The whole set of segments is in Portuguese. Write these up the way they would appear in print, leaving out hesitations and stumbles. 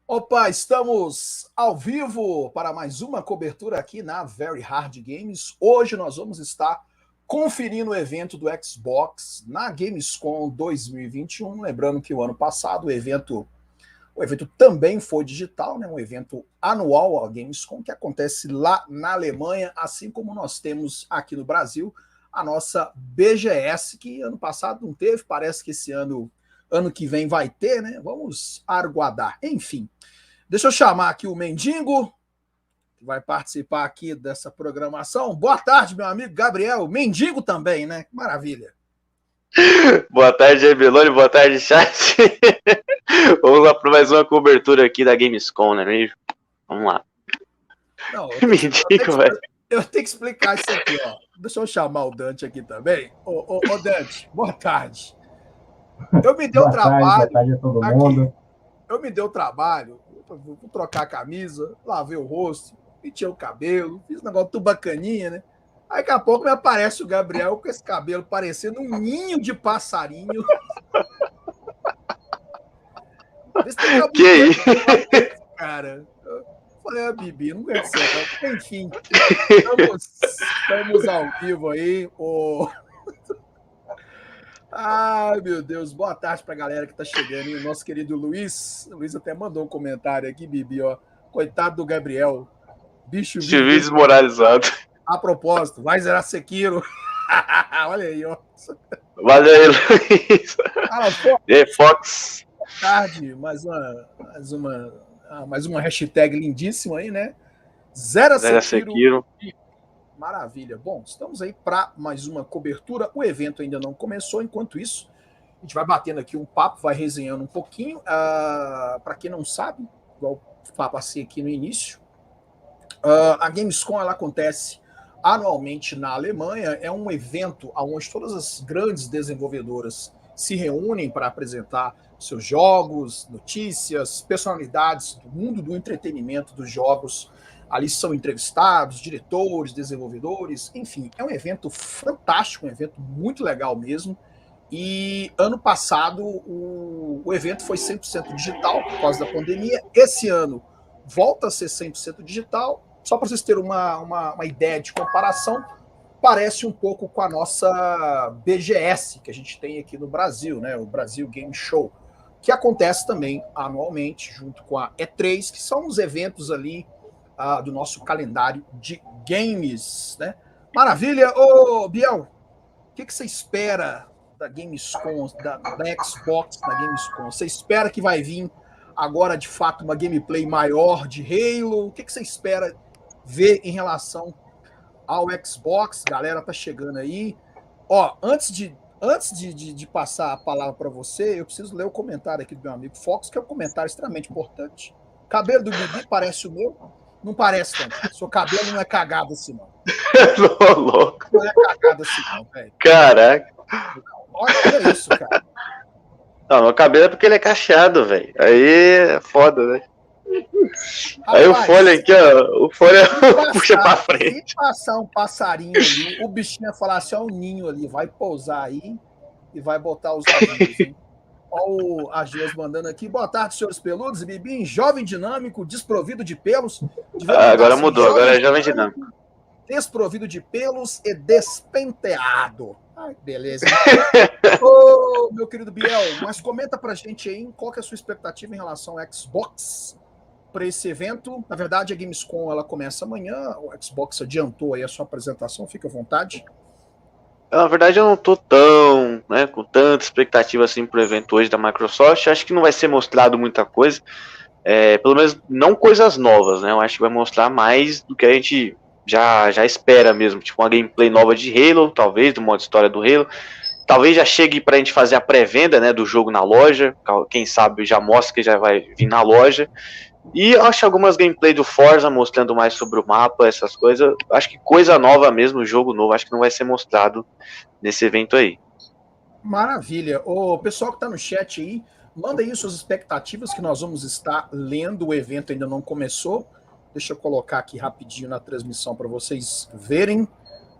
Opa, estamos ao vivo para mais uma cobertura aqui na Very Hard Games. Hoje nós vamos estar conferindo o evento do Xbox na Gamescom 2021. Lembrando que o ano passado o evento também foi digital, né? Um evento anual, a Gamescom, que acontece lá na Alemanha, assim como nós temos aqui no Brasil a nossa BGS, que ano passado não teve, parece que esse ano que vem vai ter, né? Vamos aguardar. Enfim, deixa eu chamar aqui o Mendigo, que vai participar aqui dessa programação. Boa tarde, meu amigo Gabriel. Mendigo também, né? Maravilha. Boa tarde, Ebelone. Boa tarde, chat. Vamos lá para mais uma cobertura aqui da Gamescom, né, mesmo? Vamos lá. Não, eu tenho que explicar isso aqui, ó. Deixa eu chamar o Dante aqui também. Ô Dante, boa tarde. Eu me dei o trabalho. Boa tarde a todo mundo. Eu me dei o trabalho, vou trocar a camisa, lavei o rosto, pintei o cabelo, fiz um negócio tudo bacaninha, né? Aí daqui a pouco me aparece o Gabriel com esse cabelo parecendo um ninho de passarinho. Que isso? Cara, eu falei, Bibi, não aguento ser, não. Enfim, estamos ao vivo aí. Ai, meu Deus, boa tarde pra galera que tá chegando, hein? O nosso querido Luiz. O Luiz até mandou um comentário aqui, Bibi, ó. Coitado do Gabriel. Bicho desmoralizado. A propósito, vai zerar Sekiro. Olha aí, ó. Valeu aí, Luiz. E aí, Fox. Boa tarde, mais uma hashtag lindíssima aí, né? Zera Sekiro. Maravilha. Bom, estamos aí para mais uma cobertura. O evento ainda não começou. Enquanto isso, a gente vai batendo aqui um papo, vai resenhando um pouquinho. Para quem não sabe, igual passei aqui no início, a Gamescom ela acontece anualmente na Alemanha. É um evento onde todas as grandes desenvolvedoras se reúnem para apresentar seus jogos, notícias, personalidades do mundo do entretenimento dos jogos. Ali são entrevistados, diretores, desenvolvedores, enfim, é um evento fantástico, um evento muito legal mesmo. E ano passado o evento foi 100% digital por causa da pandemia. Esse ano volta a ser 100% digital. Só para vocês terem uma ideia de comparação, parece um pouco com a nossa BGS que a gente tem aqui no Brasil, né? O Brasil Game Show, que acontece também anualmente junto com a E3, que são os eventos ali do nosso calendário de games, né? Maravilha! Ô, Biel, o que você espera da Gamescom, da Xbox na Gamescom? Você espera que vai vir agora, de fato, uma gameplay maior de Halo? O que você espera ver em relação ao Xbox? Galera, tá chegando aí. Ó, antes de passar a palavra para você, eu preciso ler o comentário aqui do meu amigo Fox, que é um comentário extremamente importante. O cabelo do Bibi parece o meu. Não parece tanto. Seu cabelo não é cagado assim, não. Tô louco. Não é cagado assim, não, velho. Caraca. Olha isso, cara. Não, meu cabelo é porque ele é cacheado, velho. Aí é foda, né? Aí o fone aqui, ó. O fone puxa pra frente. Se passar um passarinho ali, o bichinho ia falar assim, ó, o ninho ali, vai pousar aí e vai botar os ovinhos, hein? Olha o Agias mandando aqui. Boa tarde, senhores peludos. Bibim, jovem dinâmico, desprovido de pelos. Agora mudou, agora é jovem dinâmico. Desprovido de pelos e despenteado. Ai, beleza. Ô, meu querido Biel, mas comenta pra gente aí qual que é a sua expectativa em relação ao Xbox para esse evento. Na verdade, a Gamescom ela começa amanhã. O Xbox adiantou aí a sua apresentação, fica à vontade. Na verdade, eu não tô com tanta expectativa assim pro evento hoje da Microsoft. Acho que não vai ser mostrado muita coisa. Pelo menos não coisas novas, né? Eu acho que vai mostrar mais do que a gente já espera mesmo. Tipo uma gameplay nova de Halo, talvez, do modo história do Halo. Talvez já chegue pra gente fazer a pré-venda, né, do jogo na loja. Quem sabe já mostra que já vai vir na loja. E acho algumas gameplay do Forza mostrando mais sobre o mapa, essas coisas. Acho que coisa nova mesmo, jogo novo, acho que não vai ser mostrado nesse evento aí. Maravilha. O pessoal que está no chat aí, manda aí suas expectativas que nós vamos estar lendo. O evento ainda não começou. Deixa eu colocar aqui rapidinho na transmissão para vocês verem.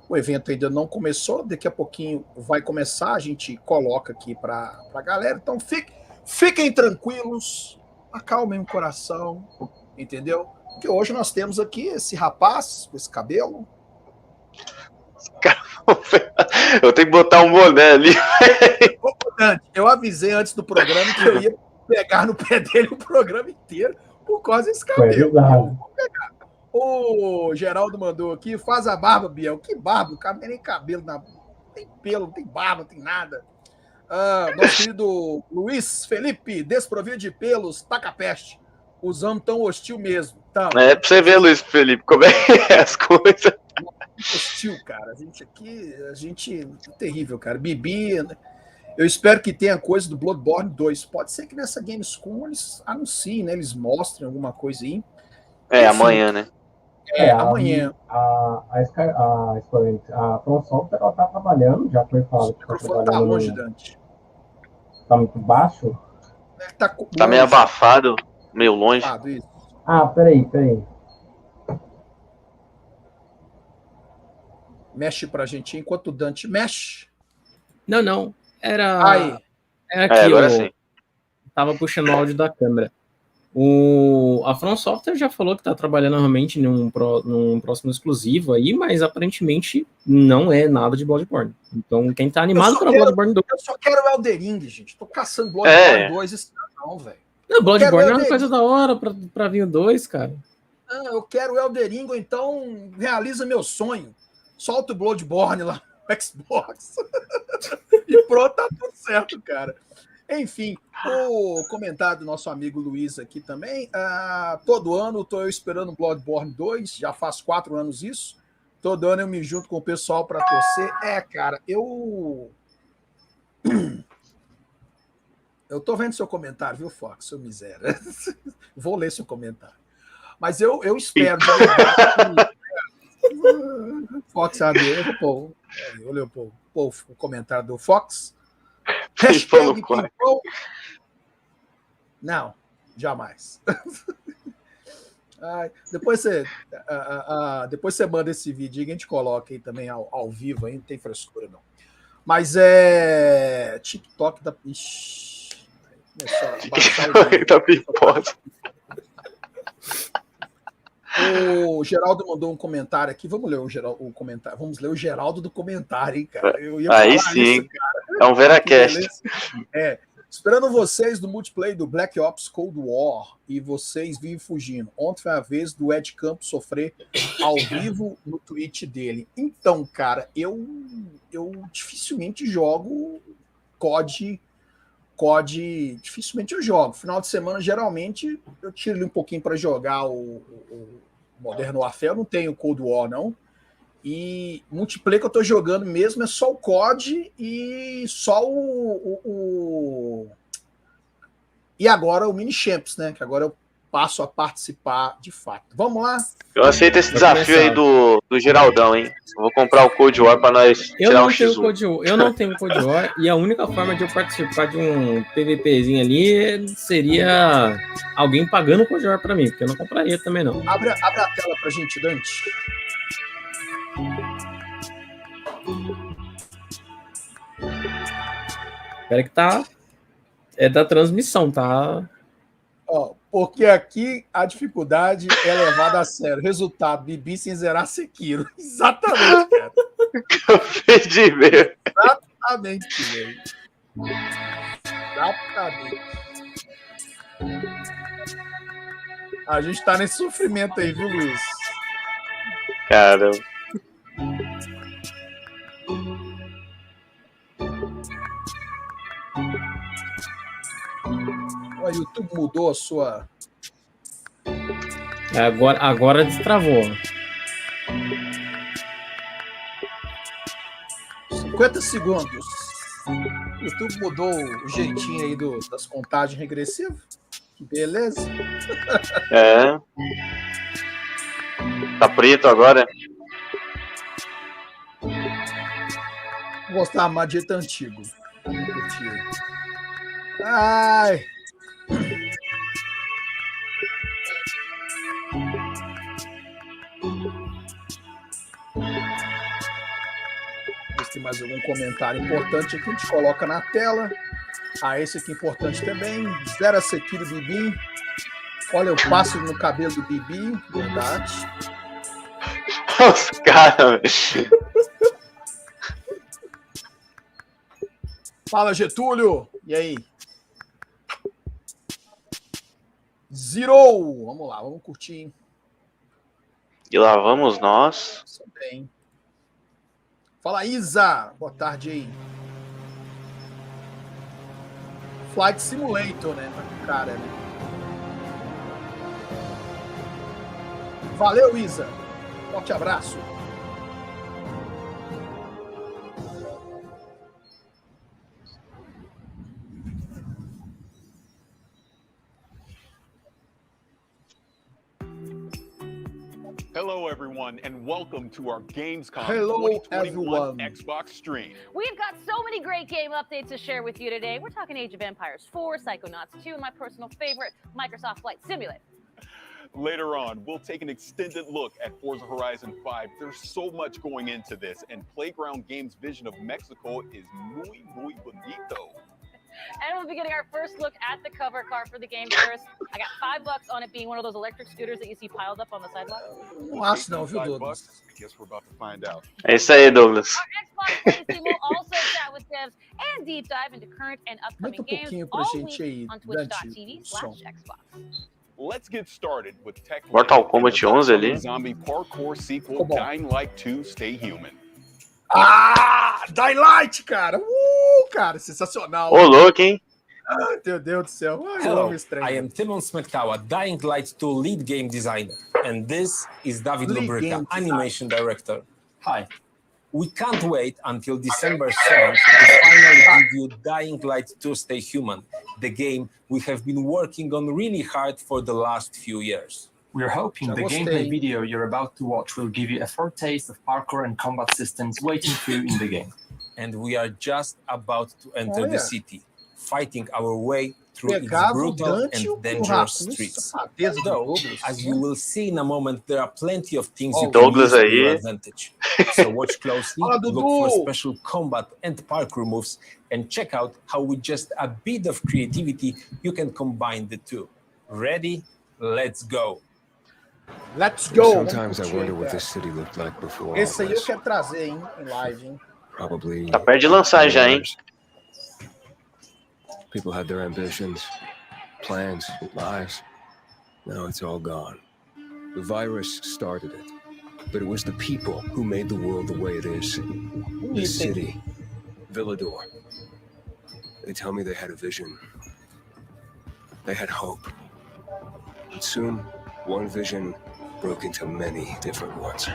O evento ainda não começou, daqui a pouquinho vai começar, a gente coloca aqui para a galera. Então fiquem tranquilos. acalmem o coração, entendeu? Porque hoje nós temos aqui esse rapaz com esse cabelo. Eu tenho que botar um boné ali. Eu avisei antes do programa que eu ia pegar no pé dele o programa inteiro por causa desse cabelo. Vou pegar. O Geraldo mandou aqui, faz a barba, Biel. Que barba? O cara não tem nem cabelo, não tem pelo, não tem barba, não tem nada. Nosso querido Luiz Felipe, desprovido de pelos, taca peste. Os homens tão hostil mesmo. Tão. É pra você ver, Luiz Felipe, como é que é as coisas. Hostil, cara. A gente é terrível, cara. Bibi, eu espero que tenha coisa do Bloodborne 2. Pode ser que nessa Gamescom eles anunciem, né? Eles mostrem alguma coisa aí. Enfim, amanhã, né? Amanhã. A From Software, ela tá trabalhando, já foi falado que tá trabalhando. Tá longe, Dante. Tá muito baixo? Tá meio abafado, meio longe. Isso. Peraí. Mexe pra gente enquanto o Dante mexe. Não. Era aqui, agora sim. Tava puxando o áudio da câmera. A From Software já falou que está trabalhando realmente num próximo exclusivo aí, mas aparentemente não é nada de Bloodborne. Então, quem tá animado para Bloodborne 2... Eu só quero o Elden Ring, gente. Tô caçando Bloodborne 2 esse não, velho. Bloodborne é uma coisa da hora pra vir o 2, cara. Eu quero o Elden Ring, ou então realiza meu sonho. Solta o Bloodborne lá no Xbox. E pronto, tá tudo certo, cara. Enfim, o comentário do nosso amigo Luiz aqui também. Todo ano estou eu esperando Bloodborne 2, já faz 4 anos isso. Todo ano eu me junto com o pessoal para torcer. Cara, eu tô vendo seu comentário, viu, Fox? Seu miséria. Vou ler seu comentário. Mas eu espero. Fox sabe, olha o comentário do Fox. Não, jamais. Depois você manda esse vídeo e a gente coloca aí também ao vivo, aí não tem frescura não. Mas TikTok da... Ixi, o Geraldo mandou um comentário aqui. Vamos ler o comentário. Vamos ler o Geraldo do comentário, hein, cara? Aí sim. Isso, cara. É um Veracast. Esperando vocês do multiplayer do Black Ops Cold War e vocês vivem fugindo. Ontem foi a vez do Ed Campos sofrer ao vivo no tweet dele. Então, cara, eu dificilmente jogo COD, dificilmente eu jogo. Final de semana, geralmente, eu tiro ele um pouquinho para jogar o Modern Warfare. Eu não tenho Cold War, não. E multiplayer que eu tô jogando mesmo é só o COD e só E agora o Mini Champs, né? Que agora eu passo a participar de fato. Vamos lá? Eu aceito esse desafio aí do Geraldão, hein? Eu vou comprar o Cold War para nós tirar um X1. Eu não tenho Cold War e a única forma de eu participar de um PVPzinho ali seria alguém pagando o Cold War para mim, porque eu não compraria também, não. Abre a tela pra gente, Dante. Espera que tá... É da transmissão, tá? Porque aqui a dificuldade é levada a sério. Resultado, Bibi sem zerar Sekiro. Exatamente, cara. Acabei de ver. Exatamente, velho. Exatamente. A gente tá nesse sofrimento aí, viu, Luiz? Caramba. O YouTube mudou a sua... Agora destravou. 50 segundos. O YouTube mudou o jeitinho aí das contagens regressivas. Que beleza. Tá preto agora. Vou gostar mais de jeito antigo. Ai. Se tem mais algum comentário importante aqui, a gente coloca na tela. Esse aqui é importante também. Zera Sekiro Bibim. Olha, o pássaro no cabelo do Bibi, verdade. Os caras, velho. Fala, Getúlio. E aí? Zerou. Vamos lá, vamos curtir, hein? E lá vamos nós. Isso bem. Fala, Isa. Boa tarde aí. Flight Simulator, né? Cara, né? Valeu, Isa. Forte abraço. Hello, everyone, and welcome to our Gamescom Hello, 2021 everyone. Xbox stream. We've got so many great game updates to share with you today. We're talking Age of Empires 4, Psychonauts 2, and my personal favorite, Microsoft Flight Simulator. Later on, we'll take an extended look at Forza Horizon 5. There's so much going into this, and Playground Games' vision of Mexico is muy, muy bonito. And we'll be getting our first look at the cover car for the game first. I got $5 on it being one of those electric scooters that you see piled up on the sidewalk. Não acho não, viu, Douglas? I guess we're about to find out. É isso aí, Douglas. Our Xbox Play team will also chat with devs and deep dive into current and upcoming Aumenta games pra all gente aí, week on Dante, twitch.tv/Xbox. Let's get started with Tech. Mortal Kombat 11 ali. Zombie parkour sequel, Ficou bom. Dying Light 2: Stay Human. Ah, Daylight, cara. Cara, sensacional. Ô, louco, hein? Ai, meu Deus do céu. Ai, eu Hello, amo esse trem. I am Timon Smetkawa, Dying Light 2 lead game designer, and this is David Lead Lubrica, game animation director. Hi. We can't wait until December 7th to finally give you Dying Light 2 Stay Human, the game we have been working on really hard for the last few years. We're hoping the gameplay video you're about to watch will give you a foretaste of parkour and combat systems waiting for you in the game. And we are just about to enter the city, fighting our way through its Pegava o brutal Dante e o and dangerous Rafa. streets. Safadeza do Though, Douglas. as you will see in a moment, there are plenty of things you can Douglas use to your aí. advantage. So watch closely, Fala, look for Dudu. special combat and parkour moves, and check out how with just a bit of creativity, you can combine the two. Ready? Let's go. Let's go. Sometimes I Vamos wonder curtir, what cara. this city looked like before all Esse aí eu this. quero trazer, hein, em live, hein. Probably. Tá perto de lançar já, hein? People had their ambitions, plans, lives. Now it's all gone. The virus started it, but it was the people who made the world the way it is. The city, Villador. They tell me they had a vision. They had hope. But soon, one vision broke into many different ones.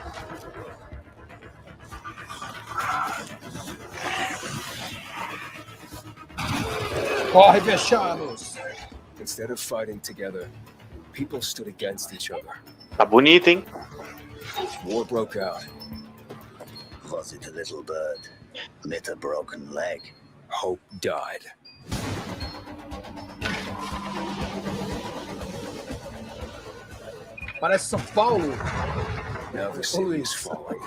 Corre, Bechanos. Instead of fighting together, people stood against each other. Tá bonito, hein? War broke out. Was it a little bird with a broken leg? Hope died. Parece São Paulo. Now the Ô, city Luiz. is falling.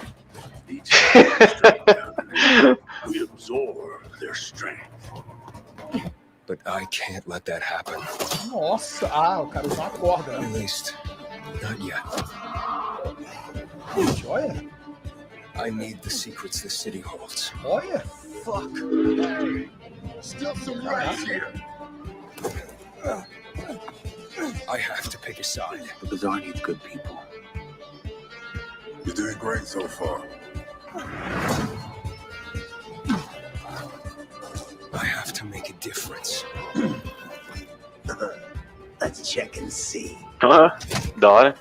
We absorb their strength. But I can't let that happen. Nossa. O cara usou uma corda. At least, not yet. Gente, olha. I need the secrets the city holds. Olha. Fuck. Still some rats here. I have to pick a side. Because I need good people. You're doing great so far. I have to make a difference. Let's check and see. Ah, da hora.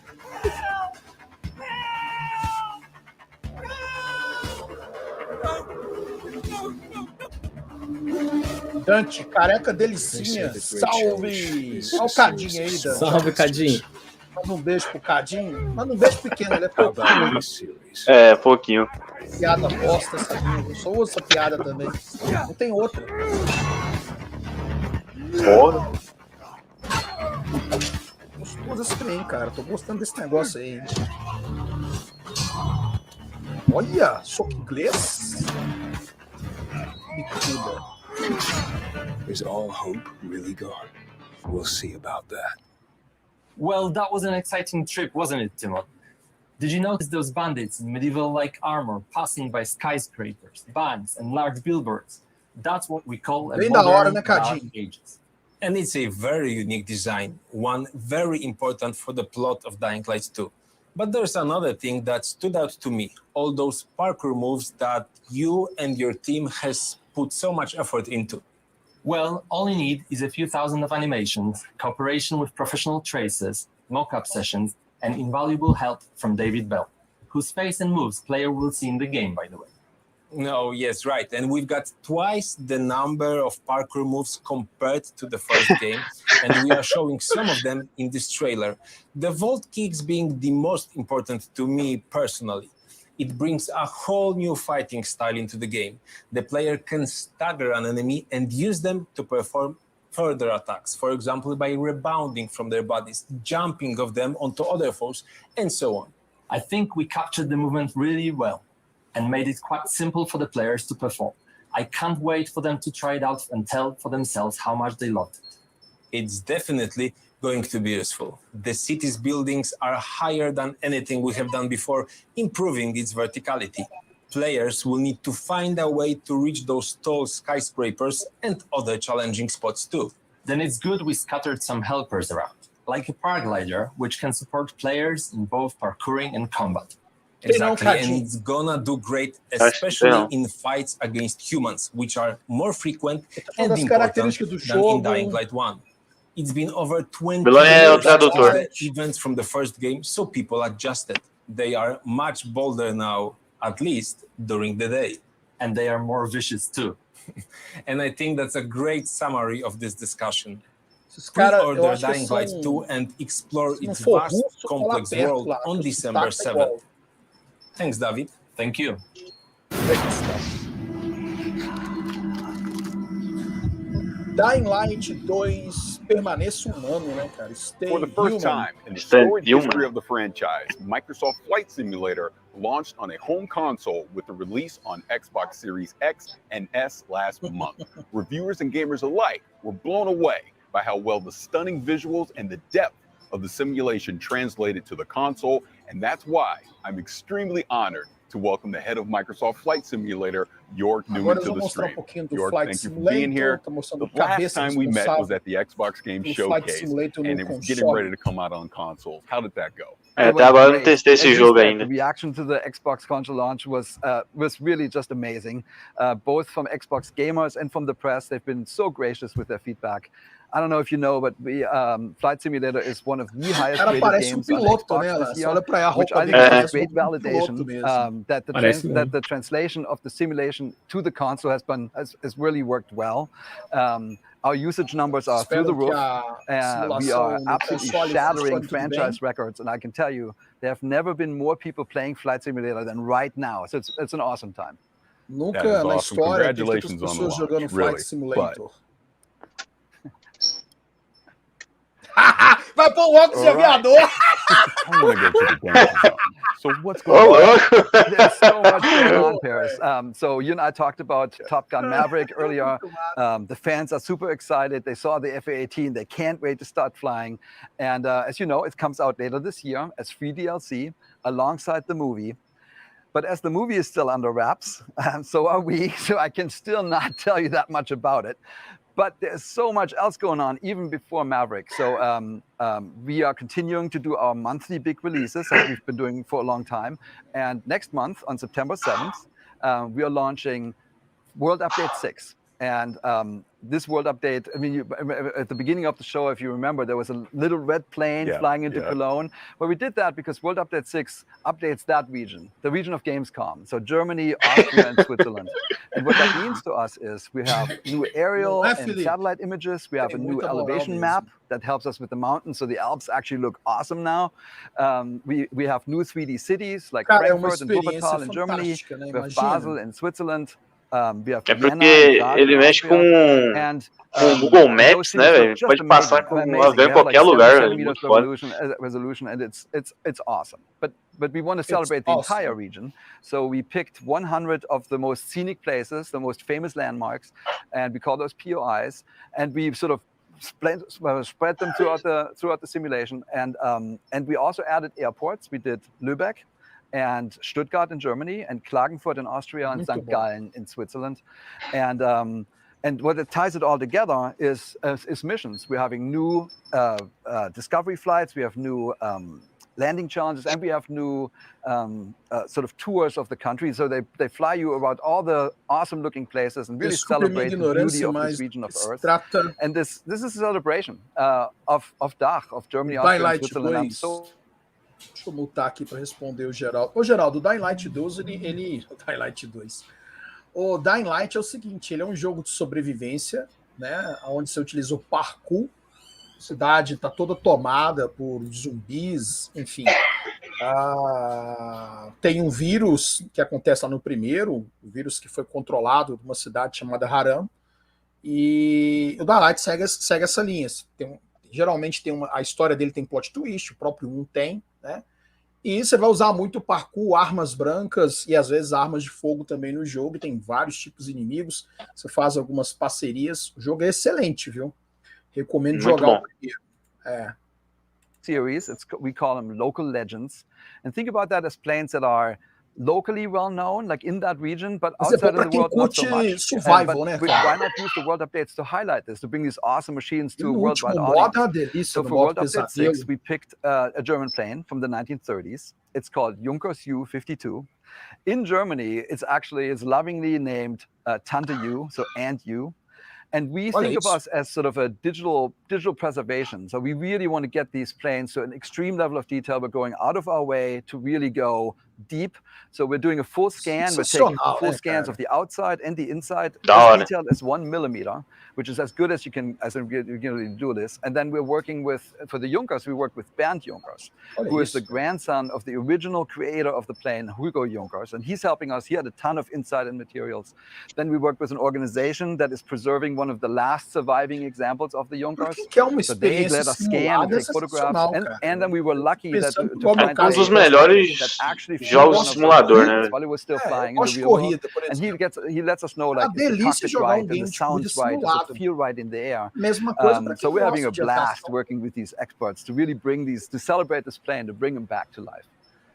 Dante, careca delicinha. Salve. Olha o Cadinho aí, Dante. Salve, Cadinho. Manda um beijo pro Cadinho. Manda um beijo pequeno, ele é How about pouquinho. this series? É, pouquinho. Piada bosta, sabia? Eu só uso essa piada também. Não tem outra. Porra. Gostoso esse trem, cara. Tô gostando desse negócio aí. Olha, soco inglês. Bicuda. Is all hope really gone? We'll see about that. Well, that was an exciting trip, wasn't it, Timon? Did you notice those bandits in medieval-like armor passing by skyscrapers, banks, and large billboards? That's what we call a modern Dark Ages. And it's a very unique design, one very important for the plot of Dying Light 2. But there's another thing that stood out to me, all those parkour moves that you and your team has put so much effort into. Well, all you need is a few thousand of animations, cooperation with professional tracers, mock-up sessions, and invaluable help from David Bell, whose face and moves player will see in the game, by the way. No, yes, right. And we've got twice the number of parkour moves compared to the first game, and we are showing some of them in this trailer. The vault kicks being the most important to me personally. It brings a whole new fighting style into the game. The player can stagger an enemy and use them to perform further attacks, for example, by rebounding from their bodies, jumping off them onto other foes, and so on. I think we captured the movement really well and made it quite simple for the players to perform. I can't wait for them to try it out and tell for themselves how much they loved it. It's definitely going to be useful. The city's buildings are higher than anything we have done before, improving its verticality. Players will need to find a way to reach those tall skyscrapers and other challenging spots too. Then it's good we scattered some helpers around, like a paraglider, which can support players in both parkouring and combat. Exactly, and it's gonna do great, especially in fights against humans, which are more frequent and important than in Dying Light 1. It's been over 20 years since events from the first game, so people adjusted. They are much bolder now, at least during the day. And they are more vicious too. And I think that's a great summary of this discussion. Pre-order Dying Light 2 and explore its vast, complex world on December 7th. Thanks, David. Thank you. Dying Light 2 permaneça humano, né, cara? For the first time in the storied history of the franchise, Microsoft Flight Simulator launched on a home console with the release on Xbox Series X and S last month. Reviewers and gamers alike were blown away by how well the stunning visuals and the depth of the simulation translated to the console, and that's why I'm extremely honored to welcome the head of Microsoft Flight Simulator, York Newman, to the stream. York, thank you for being here. The last time we met was at the Xbox Game Showcase, and it was getting ready to come out on consoles. How did that go? Até agora não testei esse jogo ainda. The reaction to the Xbox console launch was really just amazing, both from Xbox gamers and from the press. They've been so gracious with their feedback. I don't know if you know, but Flight Simulator is one of the highest rated games on Xbox this year, which I think is a great validation that the translation of the simulation to the console has really worked well. Our usage numbers are through the roof. We are absolutely shattering franchise records, and I can tell you, there have never been more people playing Flight Simulator than right now. So it's an awesome time. Nunca na história de tantas pessoas jogando Flight Simulator. Vai pôr o óculos de aviador. I want to get to the game. So what's going on? There's so much going on, Paris. So you and I talked about Top Gun Maverick earlier. The fans are super excited. They saw the FA-18. They can't wait to start flying. And as you know, it comes out later this year as free DLC alongside the movie. But as the movie is still under wraps, so are we. So I can still not tell you that much about it. But there's so much else going on even before Maverick. So we are continuing to do our monthly big releases that we've been doing for a long time. And next month, on September 7th, we are launching World Update 6. And this World Update, I mean, at the beginning of the show, if you remember, there was a little red plane flying into Cologne. But we did that because World Update 6 updates that region, the region of Gamescom. So Germany, Austria, and Switzerland. And what that means to us is we have new aerial and satellite images. We have a new elevation map that helps us with the mountains. So the Alps actually look awesome now. We have new 3D cities like Frankfurt and Wuppertal in Germany. We have Basel in Switzerland. É porque ele mexe com Google Maps, né, velho? Pode passar com um avião em qualquer lugar. Resolution, and it's awesome. But we want to celebrate the entire region. So we picked 100 of the most scenic places, the most famous landmarks, and we call those POIs. And we sort of spread them throughout the simulation, and we also added airports. We did Lübeck and Stuttgart in Germany, and Klagenfurt in Austria, and St. Gallen in Switzerland, and what it ties it all together is missions. We're having new discovery flights. We have new landing challenges, and we have new sort of tours of the country. So they fly you around all the awesome looking places and really celebrate the beauty of this region of Earth. And this is a celebration of DACH, of Germany, Austria, and Switzerland. Deixa eu mutar aqui para responder o Geraldo. Ô, Geraldo, o Dying Light 2, Dying Light 2. O Dying Light é o seguinte, ele é um jogo de sobrevivência, né, onde você utiliza o parkour. A cidade está toda tomada por zumbis, enfim. Tem um vírus que acontece lá no primeiro, o vírus que foi controlado de uma cidade chamada Haram, e o Dying Light segue essa linha. Geralmente a história dele tem plot twist, o próprio 1 tem, né? E você vai usar muito parkour, armas brancas e às vezes armas de fogo também no jogo. Tem vários tipos de inimigos. Você faz algumas parcerias. O jogo é excelente, viu? Recomendo Muito jogar bom. o primeiro. Series, we call them local legends, and think about that as planes that are locally well known, like in that region, but outside of the world not so much. Survival, né, why not use the world updates to highlight this, to bring these awesome machines to a worldwide audience? So for World Update 6, we picked a German plane from the 1930s. It's called Junkers U-52. In Germany, it's lovingly named Tante U, so Aunt U. And we think of us as sort of a digital preservation. So we really want to get these planes to an extreme level of detail. We're going out of our way to really go deep. So we're doing a full scan. We're taking full scans of the outside and the inside. As detailed as 1 millimeter, which is as good as you can do this. And then we're working with, for the Junkers, we work with Bernd Junkers, who is the grandson of the original creator of the plane, Hugo Junkers. And he's helping us. He had a ton of insight and materials. Then we work with an organization that is preserving one of the last surviving examples of the Junkers. So they let us scan and take photographs. And then we were lucky that to find dos melhores jogos de simulador, né? While he was still flying in the real world. And he lets us know, like, is the cockpit right, and the sounds right, does it feel right in the air? So we're having a blast working with these experts to really bring these, to celebrate this plane, to bring them back to life.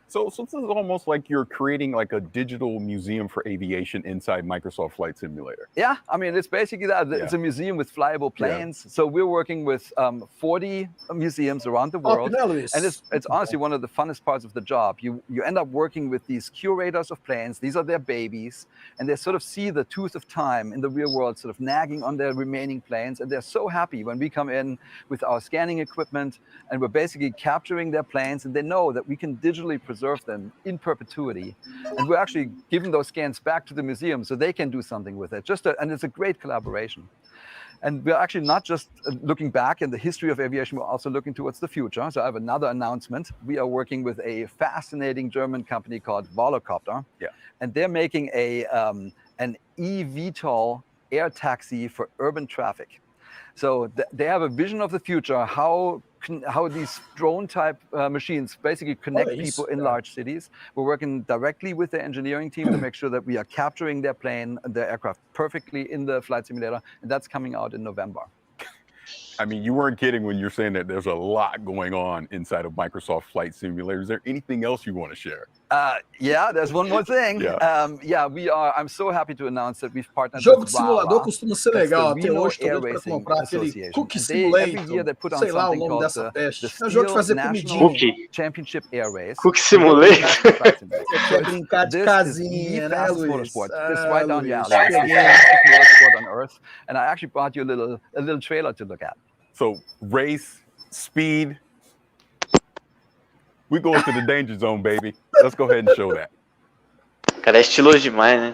So this is almost like you're creating like a digital museum for aviation inside Microsoft Flight Simulator. Yeah, I mean, it's basically that. It's a museum with flyable planes. Yeah. So we're working with 40 museums around the world. And it's honestly one of the funnest parts of the job. You end up working with these curators of planes. These are their babies. And they sort of see the tooth of time in the real world sort of nagging on their remaining planes. And they're so happy when we come in with our scanning equipment and we're basically capturing their planes. And they know that we can digitally preserve them in perpetuity, and we're actually giving those scans back to the museum so they can do something with it. And it's a great collaboration. And we're actually not just looking back in the history of aviation, we're also looking towards the future. So I have another announcement. We are working with a fascinating German company called Volocopter, and they're making an eVTOL air taxi for urban traffic. So they have a vision of the future, how these drone-type machines basically connect people in large cities. We're working directly with the engineering team to make sure that we are capturing their plane, their aircraft perfectly in the flight simulator, and that's coming out in November. I mean, you weren't kidding when you're saying that there's a lot going on inside of Microsoft Flight Simulator. Is there anything else you want to share? Yeah, there's one more thing. We are. I'm so happy to announce that we've partnered Jogo with de simulador costuma ser legal. Até hoje Air para Racing comprar aquele Association. Cookie Every year they put on sei lá o something nome called dessa peste. the É um jogo de fazer Steel comidinha. National Championship Air Race. Cookie Simulator. Você quer brincar de casinha, né, Luiz? Motorsport. This is right down your alley. It's the fastest motorsport on Earth, and I actually brought you a little trailer to look at. So race, speed. We go into the danger zone, baby. Let's go ahead and show that. Cara, é estiloso demais, né?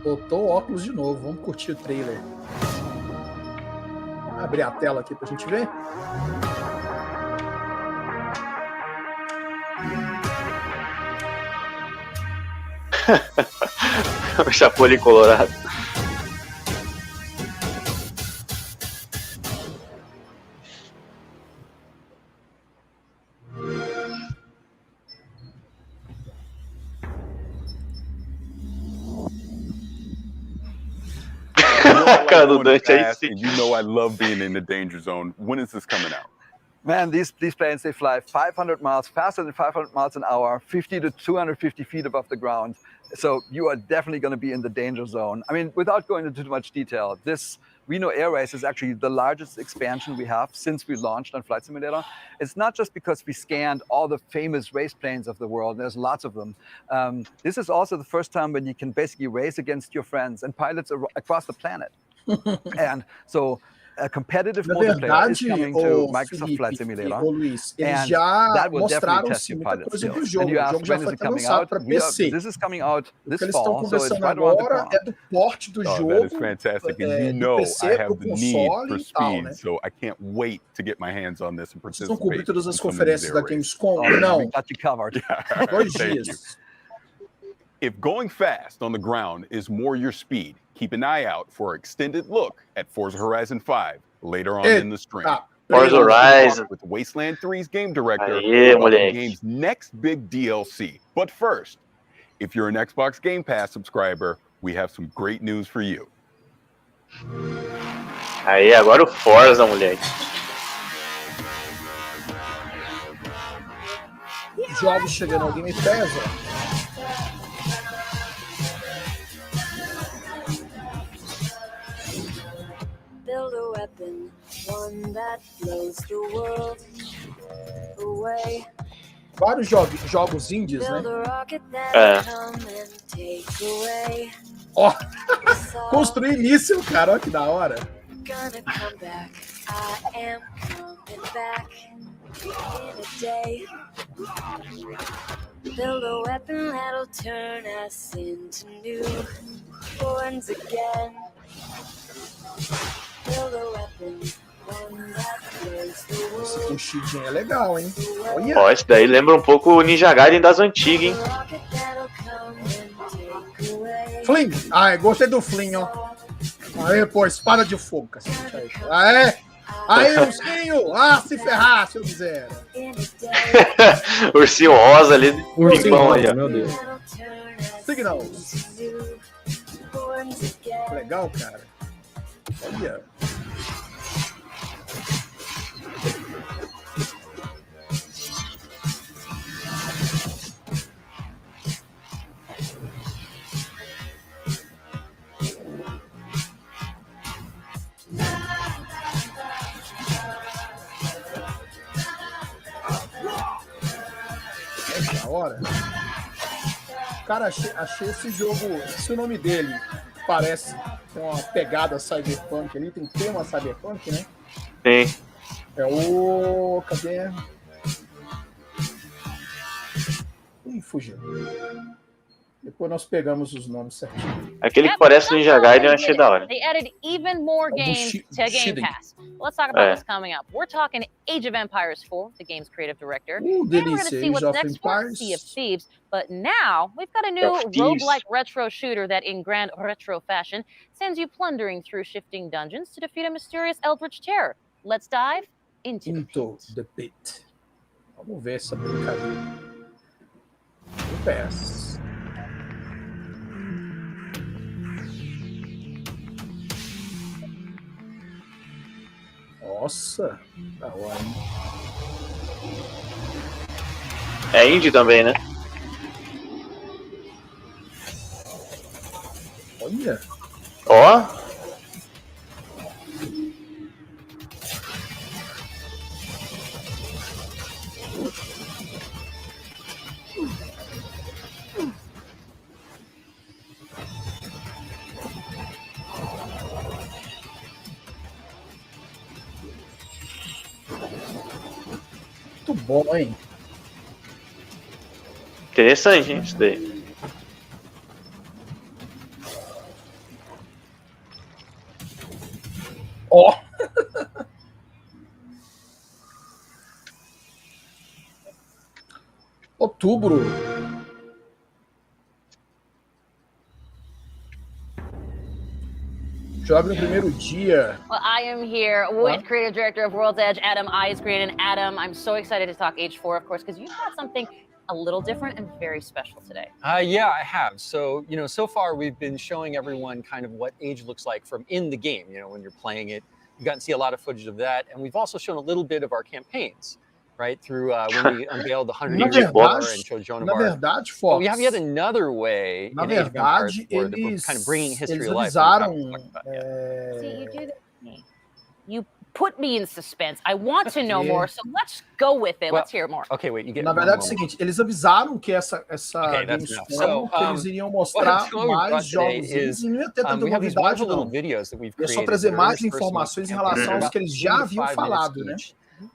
Botou o óculos de novo. Vamos curtir o trailer. Vou abrir a tela aqui pra gente ver. O Chapolin Colorado. Cara do Dante aí sim. You know I love being in the danger zone. When is this coming out? Man, these planes, they fly 500 miles, faster than 500 miles an hour, 50 to 250 feet above the ground. So you are definitely going to be in the danger zone. I mean, without going into too much detail, this Reno Air Race is actually the largest expansion we have since we launched on Flight Simulator. It's not just because we scanned all the famous race planes of the world. There's lots of them. This is also the first time when you can basically race against your friends and pilots across the planet. And so a competitive multiplayer is coming to Microsoft Flight Simulator. Luiz, eles já mostraram muita coisa do jogo. O jogo já foi até lançado para PC. This is coming out this fall. O que eles estão conversando agora é do porte do jogo. That is fantastic. And you know I have the need for speed, so I can't wait to get my hands on this and participate. Vocês vão cobrir todas as conferências da Gamescom? Não. We got you covered. 2 dias. If going fast on the ground is more your speed, keep an eye out for an extended look at Forza Horizon 5 later on in the stream. Forza Horizon. With Wasteland 3's game director about the game's next big DLC. But first, if you're an Xbox Game Pass subscriber, we have some great news for you. Aí, agora o Forza, moleque. Jogos chegando ao Game Pass, ó. Build a weapon, one that blows the world away. Vários jogos indies, né? Ó, construir míssil, cara, olha que da hora. Gonna come back, I am coming back in a day. Build a weapon that'll turn us into newborns again. Build a weapon, one that blows the world. Esse puxidinho é legal, hein? Olha. Ó, esse daí lembra um pouco o Ninja Gaiden das antigas, hein? Fling! Ah, gostei do Fling, ó. Aí, pô, espada de fogo, cacete. Aê! Aí, ursinho! Ah, se ferrar, se eu quiser. Ursinho rosa ali. Ursinho rosa, meu Deus. Signals. Legal, cara. Olha. Da hora. Cara, achei esse jogo. Se o nome dele parece tem uma pegada cyberpunk ali, tem tema cyberpunk, né? Tem. É o. Cadê? Ih, fugiu. Depois nós pegamos os nomes certinho. Aquele que parece o Ninja Gaiden eu achei da hora. They added even more games to Game Pass. Let's talk about what's coming up. We're talking Age of Empires 4, the game's creative director. And we're going to see what's next for Sea of Thieves. But now, we've got a new roguelike retro shooter that, in grand retro fashion, sends you plundering through shifting dungeons to defeat a mysterious eldritch terror. Let's dive into the pit. Vamos ver essa brincadeira. Game Pass. Nossa, da hora, hein? É indie também, né? Olha. Ó. Muito bom, hein? Interessante, hein, isso daí. Ó! Outubro. Joga no primeiro dia. Well, I am here with creative director of World's Edge, Adam Isgren. And Adam, I'm so excited to talk Age 4, of course, because you've got something a little different and very special today. Yeah, I have. So, so far we've been showing everyone kind of what Age looks like from in the game, when you're playing it. You've gotten to see a lot of footage of that. And we've also shown a little bit of our campaigns, right? Through when we unveiled the 100-year war and showed Joan of Arc. Na verdade, Fox, we have yet another way na in Age of Empires verdade, 4 that we're kind of bringing history to life. See, you do this to me. You put me in suspense. I want to know more, so let's go with it. Let's hear more. Okay, wait, you get Na verdade é o seguinte, eles avisaram que essa Gamescom, que eles iriam mostrar mais jogos, e não ia ter tanta novidade, não. É só trazer mais informações em relação aos que eles já haviam falado, né?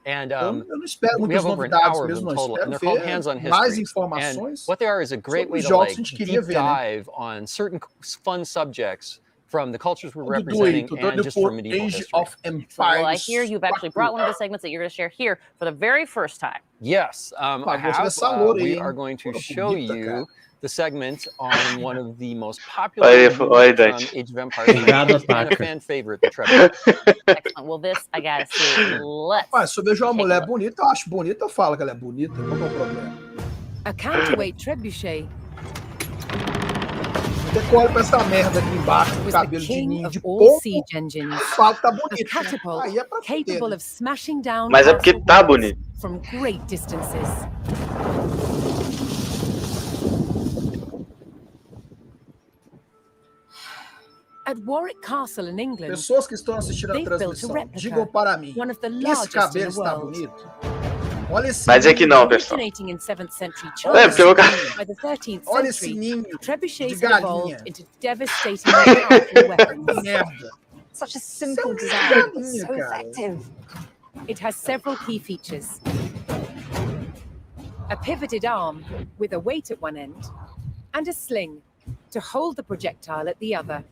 Eu não espero muitas novidades mesmo, não. Espero ver mais informações sobre os jogos que a gente queria ver, né? On certain fun subjects from the cultures we're representing and just from medieval history. Of Empires. Well, I hear you've actually brought one of the segments that you're going to share here for the very first time. Yes, I have. We are going to show you the segment on one of the most popular Age of Empires and a fan favorite, the Trebuchet. Excellent. Well, this I gotta see. Let's. Se eu vejo uma mulher bonita, eu acho bonita, eu falo que ela é bonita. Qual é o problema? A counterweight trebuchet. Eu olho pra essa merda aqui embaixo, com cabelo de ninho de porco, falo que tá bonito. Aí é pra capable of smashing down. Mas é porque tá bonito. From great distances. At Warwick Castle in England, pessoas que estão assistindo a transmissão, digam para mim, esse cabelo está bonito? Olha esse mas é que não, pessoal. É, porque eu... Olha esse ninho de galinha. Merda. Such a simple design, so effective. It has several key features. A pivoted arm with a weight at one end and a sling to hold the projectile at the other.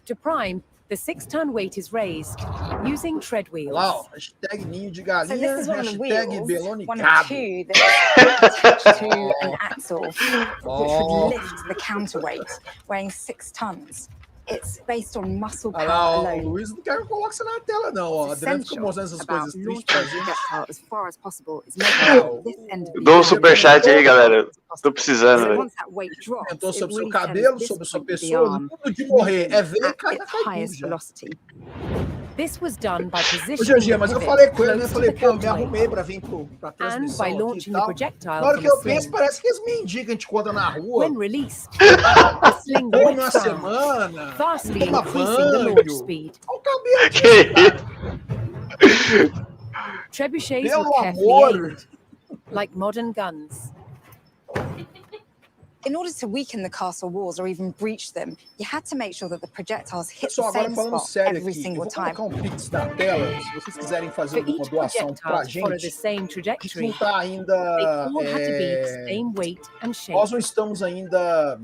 To prime, the 6-ton weight is raised using tread wheels. Wow, hashtag ninho de galinha, so this is one of the wheels, belonicado. One of two that's attached to an axle, which would lift the counterweight, weighing 6 tons. It's based on muscle power alone. O Luiz não quer que eu coloque isso na tela, não. Ó. Adriano fica mostrando essas coisas tristes pra gente. As far as possible is dou um superchat aí, galera. Tô precisando, velho. Comentou sobre o seu cabelo, sobre a sua pessoa, tudo de morrer. É ver e cai na caidinha. This was done by positioning GG, mas eu falei com ele, né? Eu falei, pô, eu me arrumei pra vir pra transmissão aqui e tal. Na hora que eu penso, parece que eles mendigos que a gente encontra na rua. When released, ou na semana, vastly toma increasing the banho. launch speed. Olha o cabelo disso, cara. Trebuchets Pelo were carefully amor. aimed, like modern guns. In order to weaken the castle walls or even breach them, you had to make sure that the projectiles hit Pessoal, the agora same falando spot sério every aqui, eu single vou time. colocar um pix na tela, se vocês quiserem fazer For alguma each doação pra projectile to follow the gente, same a gente trajectory, não tá they ainda, all had to be the same weight and shape. nós não estamos ainda,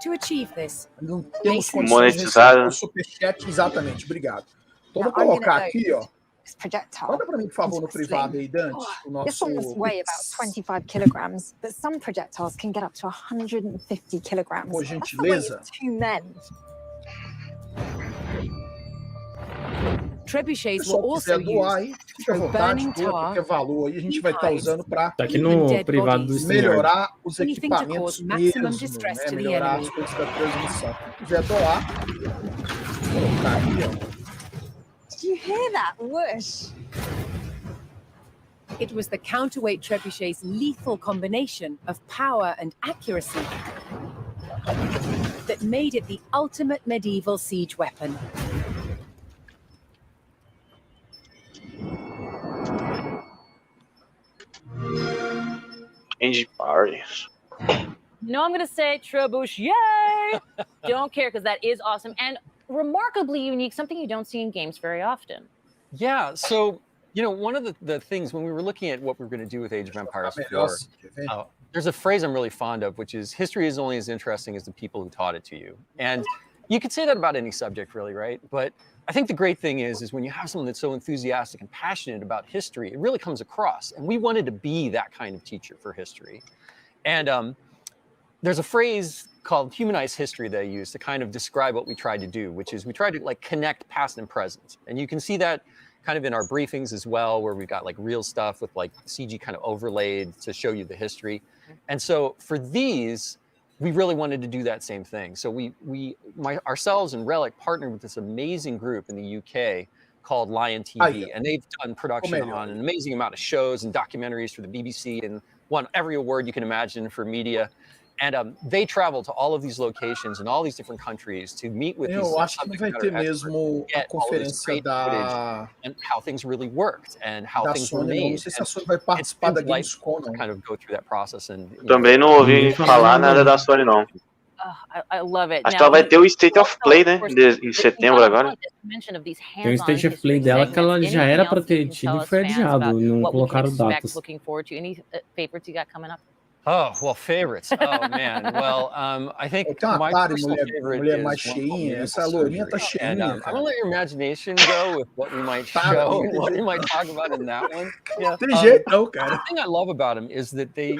To achieve this, não temos condições de monetizado. receber o superchat, exatamente, obrigado. Então vou colocar aqui, ó. Projectile. Manda pra mim, por favor, no privado aí, Dante. This one must weigh about 25 kilograms, but some projectiles can get up to 150 kilograms. Por That's the weight gentileza. of 2 men. trebuchets were Pessoal, also quiser doar used aí, fica à through vontade, burning doa qualquer tar, valor aí, a gente vai estar usando para Tá aqui no privado do stream. melhorar os Anything to equipamentos cause maximum mesmo, distress né? to the Melhorar enemy. as coisas da transmissão. Quem quiser doar, vou colocar aí, ó. Did you hear that whoosh? It was the counterweight trebuchet's lethal combination of power and accuracy that made it the ultimate medieval siege weapon. End parties. No, I'm going to say trebuchet. Don't care, because that is awesome and remarkably unique, something you don't see in games very often. Yeah, so, one of the things when we were looking at what we were going to do with Age of Empires 4, there's a phrase I'm really fond of, which is history is only as interesting as the people who taught it to you. And you could say that about any subject, really, right? But I think the great thing is when you have someone that's so enthusiastic and passionate about history, it really comes across. And we wanted to be that kind of teacher for history. And there's a phrase called humanized history that I use to kind of describe what we tried to do, which is we tried to like connect past and present. And you can see that kind of in our briefings as well, where we've got like real stuff with like CG kind of overlaid to show you the history. And so for these, we really wanted to do that same thing. So ourselves and Relic partnered with this amazing group in the UK called Lion TV, and they've done production on an amazing amount of shows and documentaries for the BBC and won every award you can imagine for media. And they travel to all of these locations in all these different countries to meet with these acho que vai ter mesmo a conferência da and how things really worked and how things were Sony. made. Não sei se a Sony vai participar da Gamescom, não. Kind of go through that process and Também não ouvi falar nada da Sony, não. I love it. Acho que ela vai ter o State of Play, né? Em setembro agora. Tem o State of Play dela que ela já era para ter tido e foi adiado, não colocaram datas. Looking forward to any favorites you got coming up? Oh, well, favorites. Oh, man. Well, I think my personal favorite is mais cheinha. Essa lourinha tá cheinha, and, I'm gonna let your imagination go with what we might show and what we might talk about in that one. Yeah. The thing I love about them is that they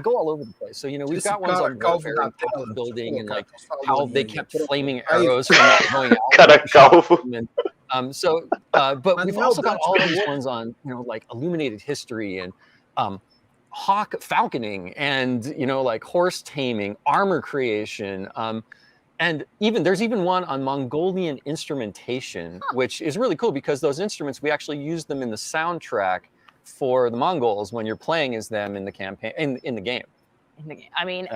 go all over the place. So, you know, we've got ones on warfare and building and like how they kept flaming arrows from not going out. But we've also got all these ones on, you know, like illuminated history and falconing and, you know, like horse taming, armor creation, and there's even one on Mongolian instrumentation, which is really cool because those instruments, we actually use them in the soundtrack for the Mongols when you're playing as them in the campaign in the game. I mean,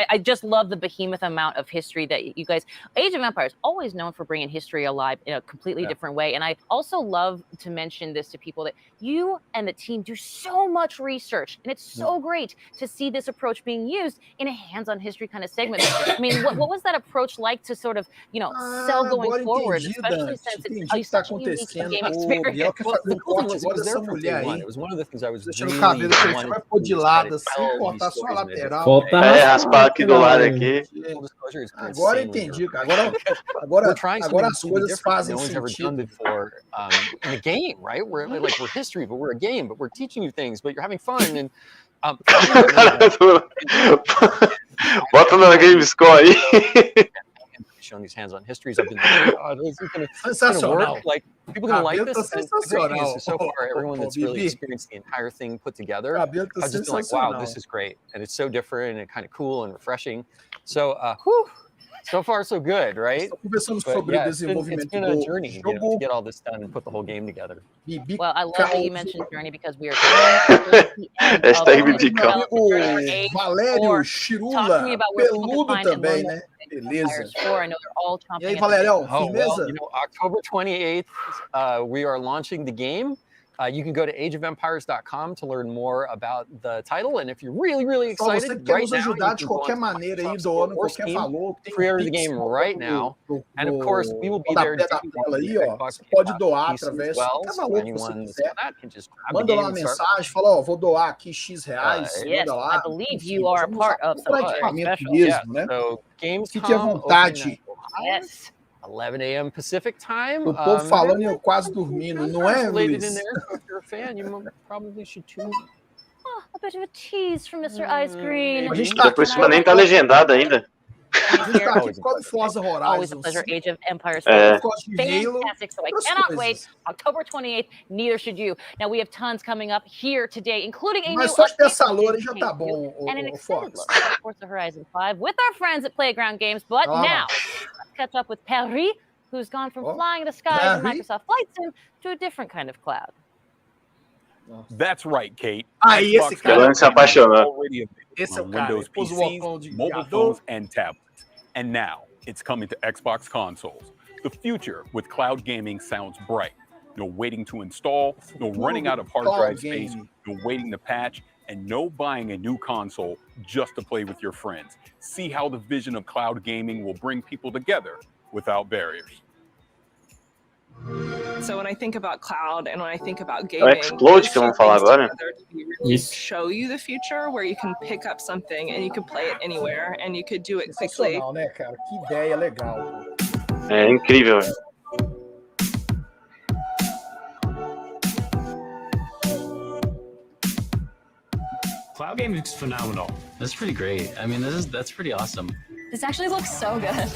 I just love the behemoth amount of history that you guys. Age of Empires always known for bringing history alive in a completely different way, and I also love to mention this to people that you and the team do so much research, and it's so great to see this approach being used in a hands-on history kind of segment. I mean, what was that approach like to sort of, you know, sell going forward, especially since it's such a unique game experience? Well, the cool thing was it was there from day one. It was one of the things I was really wanting to raspar aqui do lado aqui. Agora entendi, cara. Agora as coisas fazem sentido. Before, in a game, right? We're history, but we're a game, but we're teaching you things, but you're having fun and bota na Gamescom aí. Showing these hands-on histories. I've been like, oh, is it gonna work? Like, people gonna like this? And the great news is so far, everyone that's really experienced the entire thing put together, I've just been like, wow, this is great, and it's so different and kind of cool and refreshing. So, so far so good, right? But, yeah, it's been a journey, you know, to get all this done and put the whole game together. Well, I love that you mentioned journey because we are the end of Valeu, Chirula, peludo também, né? Beleza. E aí, Valerião, firmeza? Well, you know, October 28th, we are launching the game. You can go to ageofempires.com to learn more about the title, and if you're really excited, você quer nos ajudar de qualquer maneira aí, doando qualquer valor, pre-order the game right now, and of course we will be there. Aí, ó, você pode doar através qualquer valor que você quiser. Manda lá uma mensagem, fala, ó, vou doar aqui X reais, manda lá. I believe you are a part of equipamento mesmo, né? Fique à vontade. Yes. 11 a.m. Pacific time. O povo falando e eu quase dormindo, não é, Luiz? In there. If you're a fan, you probably should tune. Oh, a bit of a tease from Mr. Ice Green. A gente tá por cima nem tá legendado ainda. Always a pleasure. Age of Empires. Fantastic. So I cannot wait. October 28th. Neither should you. Now we have tons coming up here today, including a new and an extended look at Forza Horizon 5 with our friends at Playground Games. But now, let's catch up with Paris, who's gone from flying the skies in Microsoft Flight Sim to a different kind of cloud. That's right, Kate. Esse cara se apaixonou. Esse é o cara. Windows PCs, mobile phones, and tablets. And now it's coming to Xbox consoles. The future with cloud gaming sounds bright. No waiting to install, no running out of hard drive space, no waiting to patch, and no buying a new console just to play with your friends. See how the vision of cloud gaming will bring people together without barriers. So when I think about cloud and when I think about gaming, Explode que vamos falar agora. Really show you the future where you can pick up something and you can play it anywhere and you could do it quickly. Né, cara? Que ideia legal. É incrível. Cloud gaming is phenomenal. That's pretty great. I mean, that's pretty awesome. This actually looks so good.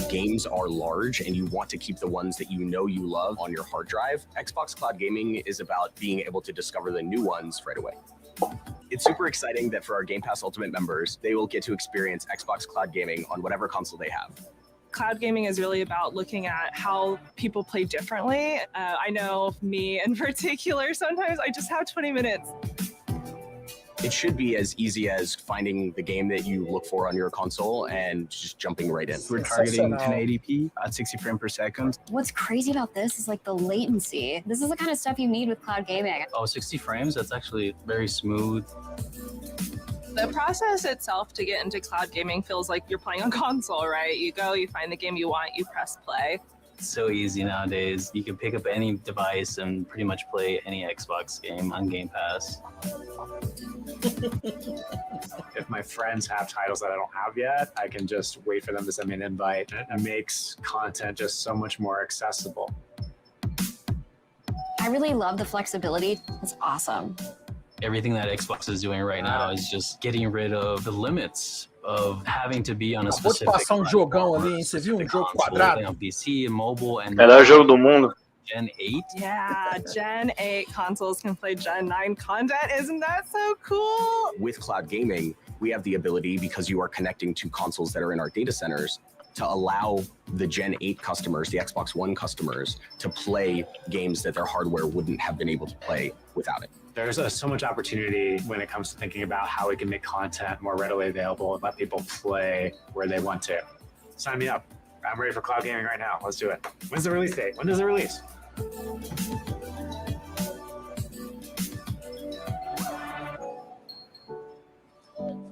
Games are large and you want to keep the ones that you know you love on your hard drive. Xbox Cloud Gaming is about being able to discover the new ones right away. It's super exciting that for our Game Pass Ultimate members, they will get to experience Xbox Cloud Gaming on whatever console they have. Cloud gaming is really about looking at how people play differently. I know me in particular, sometimes I just have 20 minutes. It should be as easy as finding the game that you look for on your console and just jumping right in. We're targeting 1080p at 60 frames per second. What's crazy about this is like the latency. This is the kind of stuff you need with cloud gaming. Oh, 60 frames? That's actually very smooth. The process itself to get into cloud gaming feels like you're playing on console, right? You go, you find the game you want, you press play. It's so easy nowadays. You can pick up any device and pretty much play any Xbox game on Game Pass. If my friends have titles that I don't have yet, I can just wait for them to send me an invite. It makes content just so much more accessible. I really love the flexibility. It's awesome. Everything that Xbox is doing right now is just getting rid of the limits of having to be on a specific passar jogão ali, hein? Você viu jogo quadrado? On PC, mobile, and Melhor jogo do mundo. Gen 8. Yeah, Gen 8 consoles can play Gen 9 content. Isn't that so cool? With cloud gaming, we have the ability, because you are connecting to consoles that are in our data centers, to allow the Gen 8 customers, the Xbox One customers, to play games that their hardware wouldn't have been able to play without it. There's so much opportunity when it comes to thinking about how we can make content more readily available and let people play where they want to. Sign me up. I'm ready for cloud gaming right now. Let's do it. When's the release date? When does it release?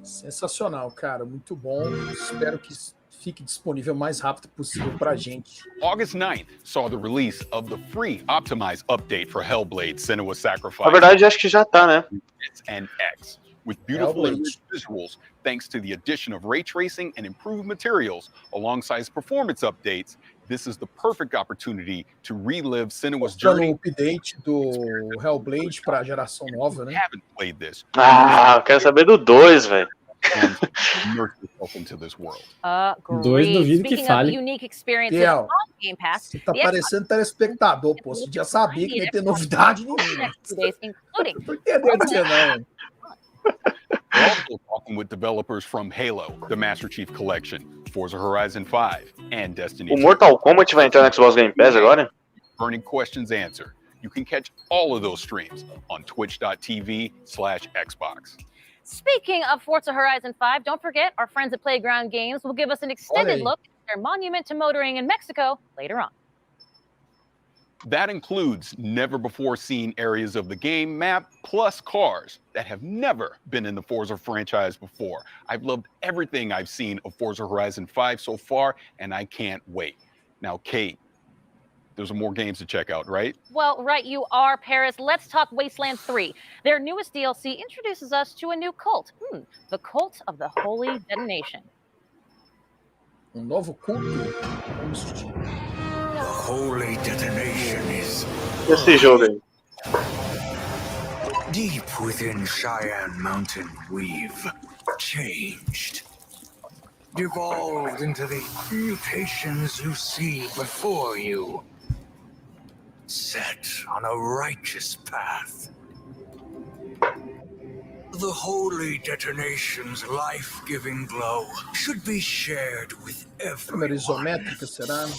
Sensacional, cara. Muito bom. Espero que fique disponível o mais rápido possível pra gente. August 9th saw the release of the free optimized update for Hellblade: Senua's Sacrifice. Na verdade, acho que já tá, né? And X, with beautiful visuals thanks to the addition of ray tracing and improved materials alongside performance updates. This is the perfect opportunity to relive Senua's journey. O update do Hellblade pra geração nova, né? Haven't played this. Ah, eu quero saber do 2, velho. Immerse yourself into this world. Dois duvido que fale. Biel, você tá parecendo telespectador, pô. Você já sabia que não ia ter novidade nenhuma. Não tô entendendo você, não. We're also talking with developers from Halo, the Master Chief Collection, Forza Horizon 5, and Destiny 2. O Mortal Kombat vai entrar no Xbox Game Pass agora? Burning questions answered. You can catch all of those streams on twitch.tv/Xbox. Speaking of Forza Horizon 5, don't forget our friends at Playground Games will give us an extended look at their monument to motoring in Mexico later on. That includes never-before-seen areas of the game map, plus cars that have never been in the Forza franchise before. I've loved everything I've seen of Forza Horizon 5 so far, and I can't wait. Now, Kate, there's more games to check out, right? Well, right you are, Paris. Let's talk Wasteland 3. Their newest DLC introduces us to a new cult. The Cult of the Holy Detonation. Novo culto? The Holy Detonation is... Esse jogo aí. Deep within Cheyenne Mountain, we've changed. Devolved into the mutations you see before you. Set on a righteous path. The Holy Detonation's life-giving glow should be shared with everyone. Câmera isométrica, será?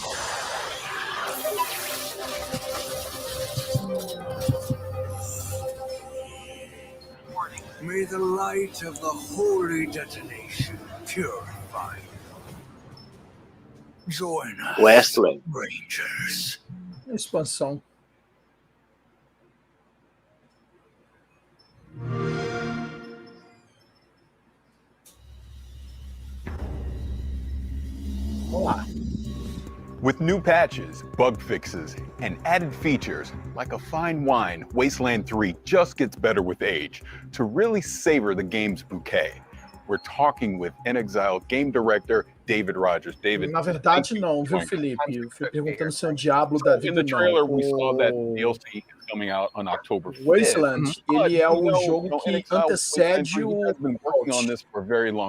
May the light of the Holy Detonation purify you. Join us, Westland. Rangers. Expansão. Vamos lá. With new patches, bug fixes, and added features, like a fine wine, Wasteland 3 just gets better with age. To really savor the game's bouquet, we're talking with In Exile game director David Rogers. David, na verdade não, viu, Felipe? Eu fui perguntando se é um Diablo da vida. In the trailer, we saw that DLC is coming out on October 5th. Wasteland, ele é o jogo que antecede o...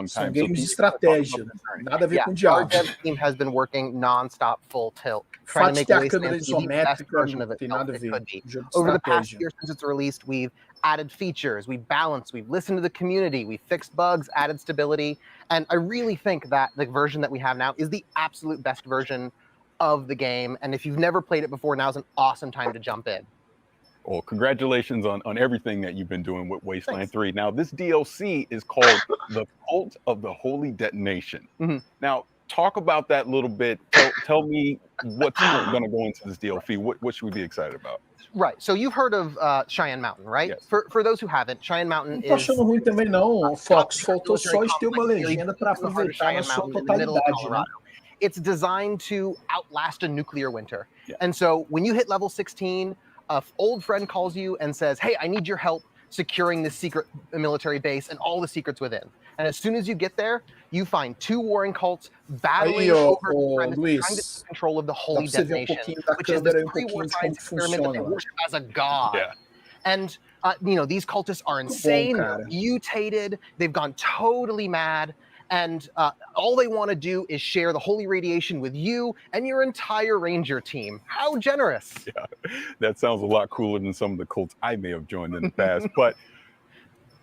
São games de estratégia, nada a ver com Diablo. Our dev team has been working non-stop full tilt, O trying fato to de ter make a câmera Wasteland the best isométrica version of não tem nada a itself it ver. could be. Jogo de Over the past estratégia. year since it's released, we've added features, we've balanced, we've listened to the community, we've fixed bugs, added stability, and I really think that the version that we have now is the absolute best version of the game, and if you've never played it before, now's an awesome time to jump in. Well, congratulations on everything that you've been doing with Wasteland 3. Now, this DLC is called The Cult of the Holy Detonation. Now, talk about that a little bit. Tell me what's going to go into this DLC. What should we be excited about? Right, so you've heard of Cheyenne Mountain, right? Yes. For those who haven't, Cheyenne Mountain Não tô is... achando ruim também não, Fox. Faltou só eles ter uma legenda para aproveitar na sua totalidade, né? It's designed to outlast a nuclear winter. And so when you hit level 16, an old friend calls you and says, hey, I need your help securing this secret military base and all the secrets within. And as soon as you get there, you find two warring cults battling over trying to take control of the Holy Detonation, which is this pre-war science experiment that they worship as a god. And, you know, these cultists are insane, they're mutated, they've gone totally mad, and all they want to do is share the holy radiation with you and your entire ranger team. How generous. Yeah, that sounds a lot cooler than some of the cults I may have joined in the past, but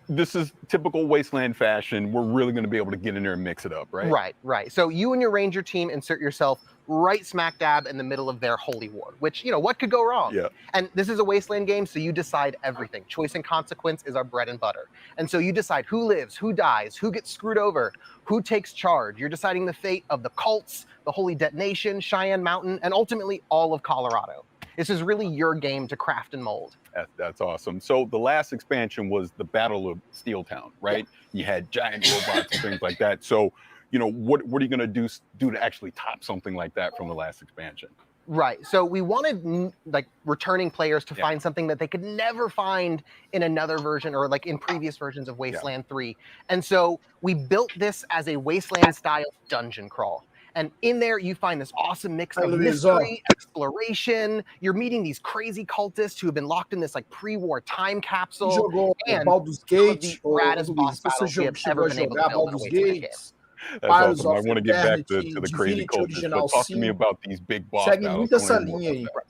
this is typical Wasteland fashion. We're really going to be able to get in there and mix it up, right? Right. So you and your ranger team insert yourself right smack dab in the middle of their holy war, which, you know, what could go wrong? Yeah. And this is a Wasteland game, so you decide everything. Choice and consequence is our bread and butter. And so you decide who lives, who dies, who gets screwed over, who takes charge. You're deciding the fate of the cults, the Holy Detonation, Cheyenne Mountain, and ultimately all of Colorado. This is really your game to craft and mold. That's awesome. So the last expansion was the Battle of Steeltown, right? Yeah. You had giant robots and things like that. So, you know, what are you going to do to actually top something like that from the last expansion? Right. So we wanted like returning players to find something that they could never find in another version or like in previous versions of Wasteland 3. And so we built this as a Wasteland style dungeon crawl. And in there, you find this awesome mix of mystery, exploration. You're meeting these crazy cultists who have been locked in this like pre-war time capsule. And Baldur's Gate, the raddest boss battles we have ever been able to build in a Wasteland game. That's awesome. I want to get back to the crazy cultures, but talk to me about these big boss battles.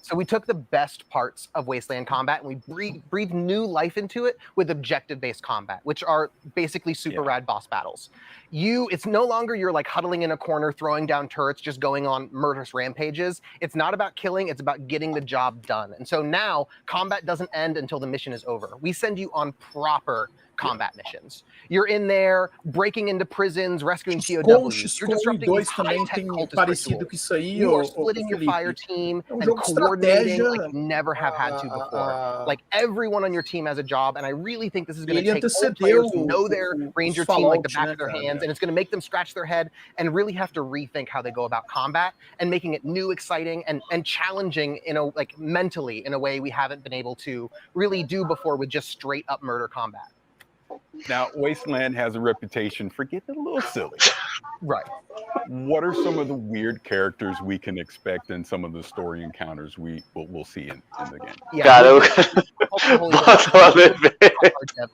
So we took the best parts of Wasteland combat and we breathed new life into it with objective-based combat, which are basically super rad boss battles. It's no longer you're like huddling in a corner, throwing down turrets, just going on murderous rampages. It's not about killing, it's about getting the job done. And so now combat doesn't end until the mission is over. We send you on proper combat missions. You're in there breaking into prisons, rescuing POWs. You're disrupting these high-tech cultist rituals. You are splitting your fire team and coordinating like you never have had to before. Like everyone on your team has a job, and I really think this is going to take old players who know their ranger team like the back of their hands, and it's going to make them scratch their head and really have to rethink how they go about combat and making it new, exciting, and challenging in a like mentally in a way we haven't been able to really do before with just straight up murder combat. Now, Wasteland has a reputation for getting a little silly. Right. What are some of the weird characters we can expect in some of the story encounters we'll see in the game?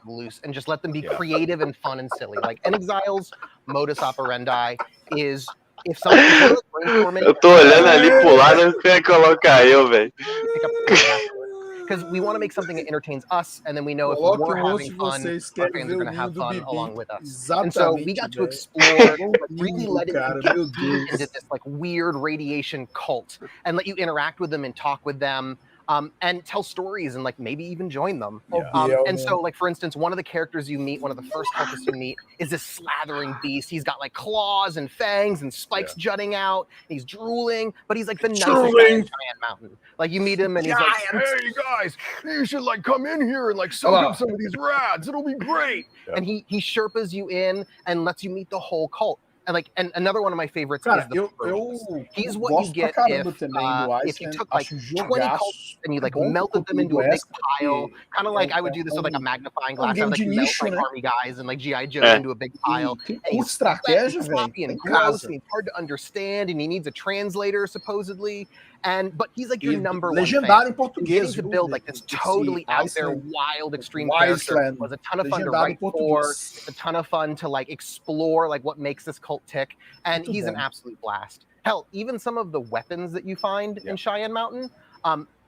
Loose and just let them be creative and fun and silly. Like in Exiles, modus operandi is if someone brainstorming. Eu tô olhando ali pro lado e quer colocar eu, velho. Because we want to make something that entertains us, and then we know if we're having fun, our fans are going to have fun along with us. And so we got to explore, really let it get deep into this like weird radiation cult, and let you interact with them and talk with them. And tell stories and like maybe even join them. And so like, for instance, one of the characters you meet, one of the first cultists you meet is this slathering beast. He's got like claws and fangs and spikes jutting out. He's drooling, but he's like the nicest guy in Giant Mountain. Like you meet him and he's like, hey guys, you should like come in here and like soak up some of these rads. It'll be great. And he Sherpas you in and lets you meet the whole cult. And another one of my favorites Cara, is the Pearls. He's what you get if you took like 20 cults and you like melted them into a big pile, kind of like I would do this with like a magnifying glass. I would like melt like army guys and like GI Joe into a big pile. And he's sloppy and gross and he's hard to understand and he needs a translator supposedly. But he's like your number one fan. Getting to build like this totally out there wild extreme character was a ton of fun to write for. It's a ton of fun to like explore like what makes this cult tick, and he's an absolute blast. Hell, even some of the weapons that you find in Cheyenne Mountain,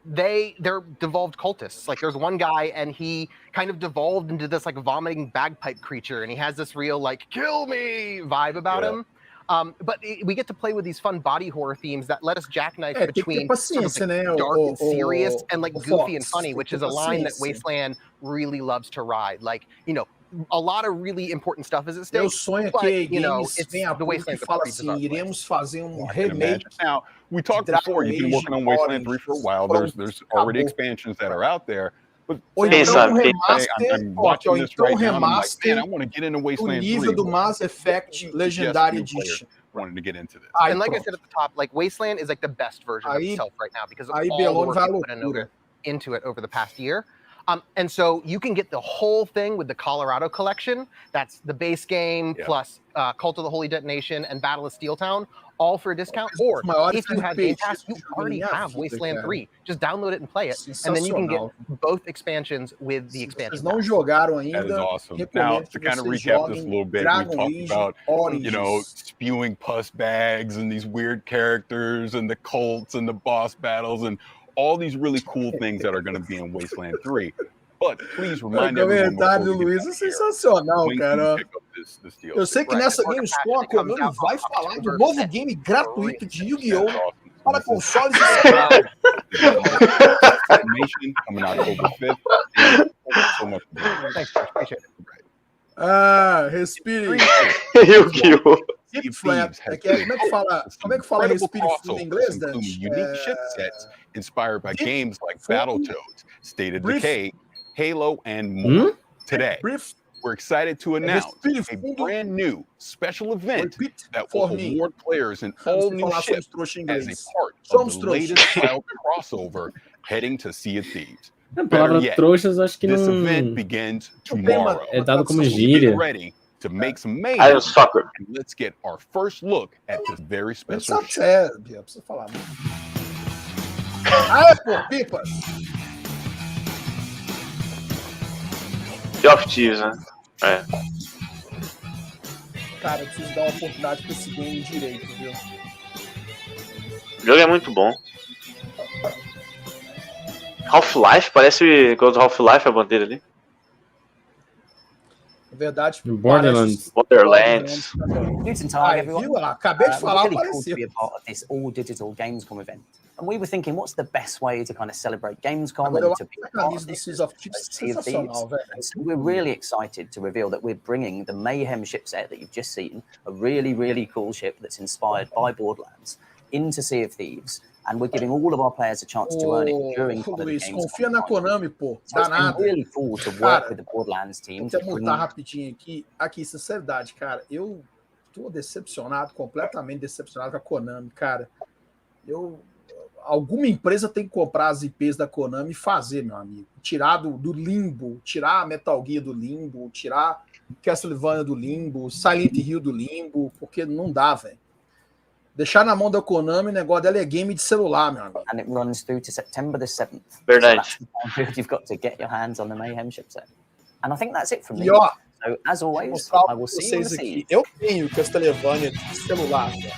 they're devolved cultists. Like there's one guy and he kind of devolved into this like vomiting bagpipe creature, and he has this real like kill me vibe about him. But we get to play with these fun body horror themes that let us jackknife between sort of like dark and serious and like goofy and funny, which is a line that Wasteland really loves to ride. Like, you know, a lot of really important stuff is at stake. Meu sonho é que games venha a público e fala assim, iremos fazer remake. Now, we talked before, you've been working on Wasteland 3 for a while. There's already expansions that are out there. But I'm watching this right now, and I'm like, man, I want to get into Wasteland 3. O nível do Mass Effect Legendary Edition. Wanted to get into this. And like I said at the top, like Wasteland is like the best version of itself right now because of all the work they put into it over the past year. And so you can get the whole thing with the Colorado collection. That's the base game plus Cult of the Holy Detonation and Battle of Steeltown, all for a discount. Or if you have Game Pass, you already have Wasteland 3. Just download it and play it. And then you can get both expansions with the expansion. Não jogaram ainda. That is awesome. Now, to kind of recap this a little bit, we talked about, you know, spewing pus bags and these weird characters and the cults and the boss battles and all these really cool things that are going to be in Wasteland 3. But please remind everyone. O comentário do Luiz é sensacional, cara. Eu sei que nessa Gamescom a Konami vai falar do novo game gratuito de Yu-Gi-Oh! Para consoles e coming out October 5th. So much. Thanks, appreciate it. Ah, respire. Yu-Gi-Oh! Como é que fala respire fundo em inglês, Dante? Unique chipsets inspired by games like Battletoads, State of Decay, Halo, and more. Today, we're excited to announce a brand new special event that will award players an all-new ship as a part of the latest style crossover heading to Sea of Thieves. A palavra trouxas acho que this não event begins tomorrow. é dado como gíria. Ready to make some mayhem. And let's get our first look at this very special ship. Precisa falar. Aê, pô, pipas! Sea of Thieves, né? É. Cara, eu preciso dar uma oportunidade pra esse game direito, viu? O jogo é muito bom. Half-Life, parece que o Half-Life a bandeira ali. Na verdade, Borderlands. Acabei de falar, really cool to be a part of this all-digital Gamescom event. And we were thinking, what's the best way to kind of celebrate Gamescom and to be a part of this? So we're really excited to reveal that we're bringing the Mayhem ship set that you've just seen, a really, really cool ship that's inspired by Borderlands, into Sea of Thieves. And we're giving all of our players a chance to earn it during the Luiz, games. Confia na Konami, pô. So it's really cool to work with the Borderlands team. Vou até mutar rapidinho aqui. Aqui, sinceridade, cara. Eu tô decepcionado, completamente decepcionado com a Konami, cara. Alguma empresa tem que comprar as IPs da Konami e fazer, meu amigo. Tirar do limbo, tirar Metal Gear do limbo, tirar Castlevania do limbo, Silent Hill do limbo, porque não dá, velho. Deixar na mão da Konami, o negócio dela é game de celular, meu amigo. And it runs through to September the 7th. Verdade. So you've got to get your hands on the Mayhem chipset. And I think that's it from me. E ó, so as always, I will see you in the aqui. Eu tenho Castlevania de celular, velho.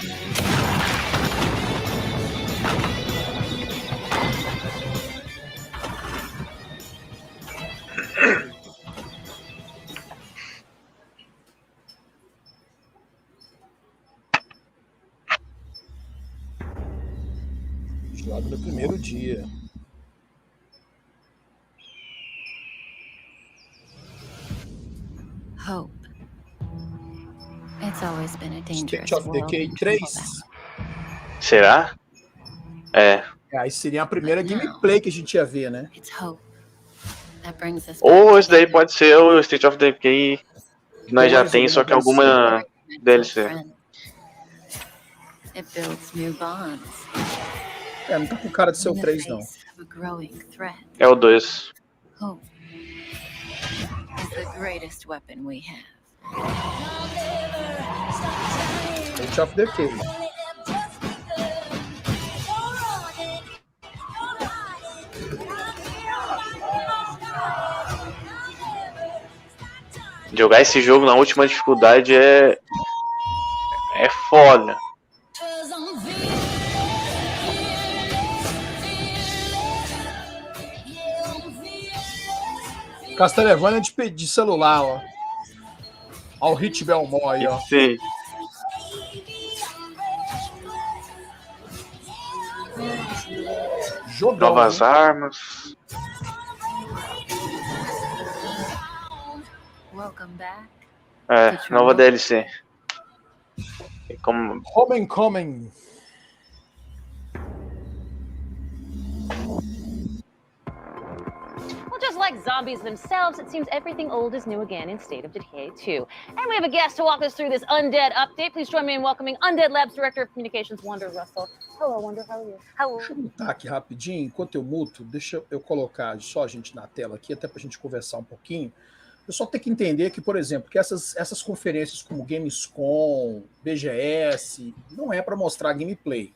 Jogo no primeiro dia. Hope. It's always been a dangerous State of Decay 3. Será? É. Aí seria a primeira gameplay que a gente ia ver, né? Ou esse daí pode ser o State of Decay que nós já tem, só que alguma DLC. It builds new bonds. Não tá com cara de ser o 3, não. É o 2. Hope is the greatest weapon we have. State of Decay. Jogar esse jogo na última dificuldade é foda. Castlevania de celular, ó. Ó o Hit Belmore aí, ó. Sim. Jogão, novas armas. Nova DLC. Como... Homecoming. Well, just like zombies themselves, it seems everything old is new again in State of Decay 2. And we have a guest to walk us through this Undead update. Please join me in welcoming Undead Labs Director of Communications, Wonder Russell. Hello, Wonder. How are you? Hello. Deixa eu mutar aqui rapidinho, enquanto eu muto, deixa eu colocar só a gente na tela aqui, até pra gente conversar um pouquinho. Eu só tenho que entender que, por exemplo, que essas conferências como Gamescom, BGS, não é para mostrar gameplay.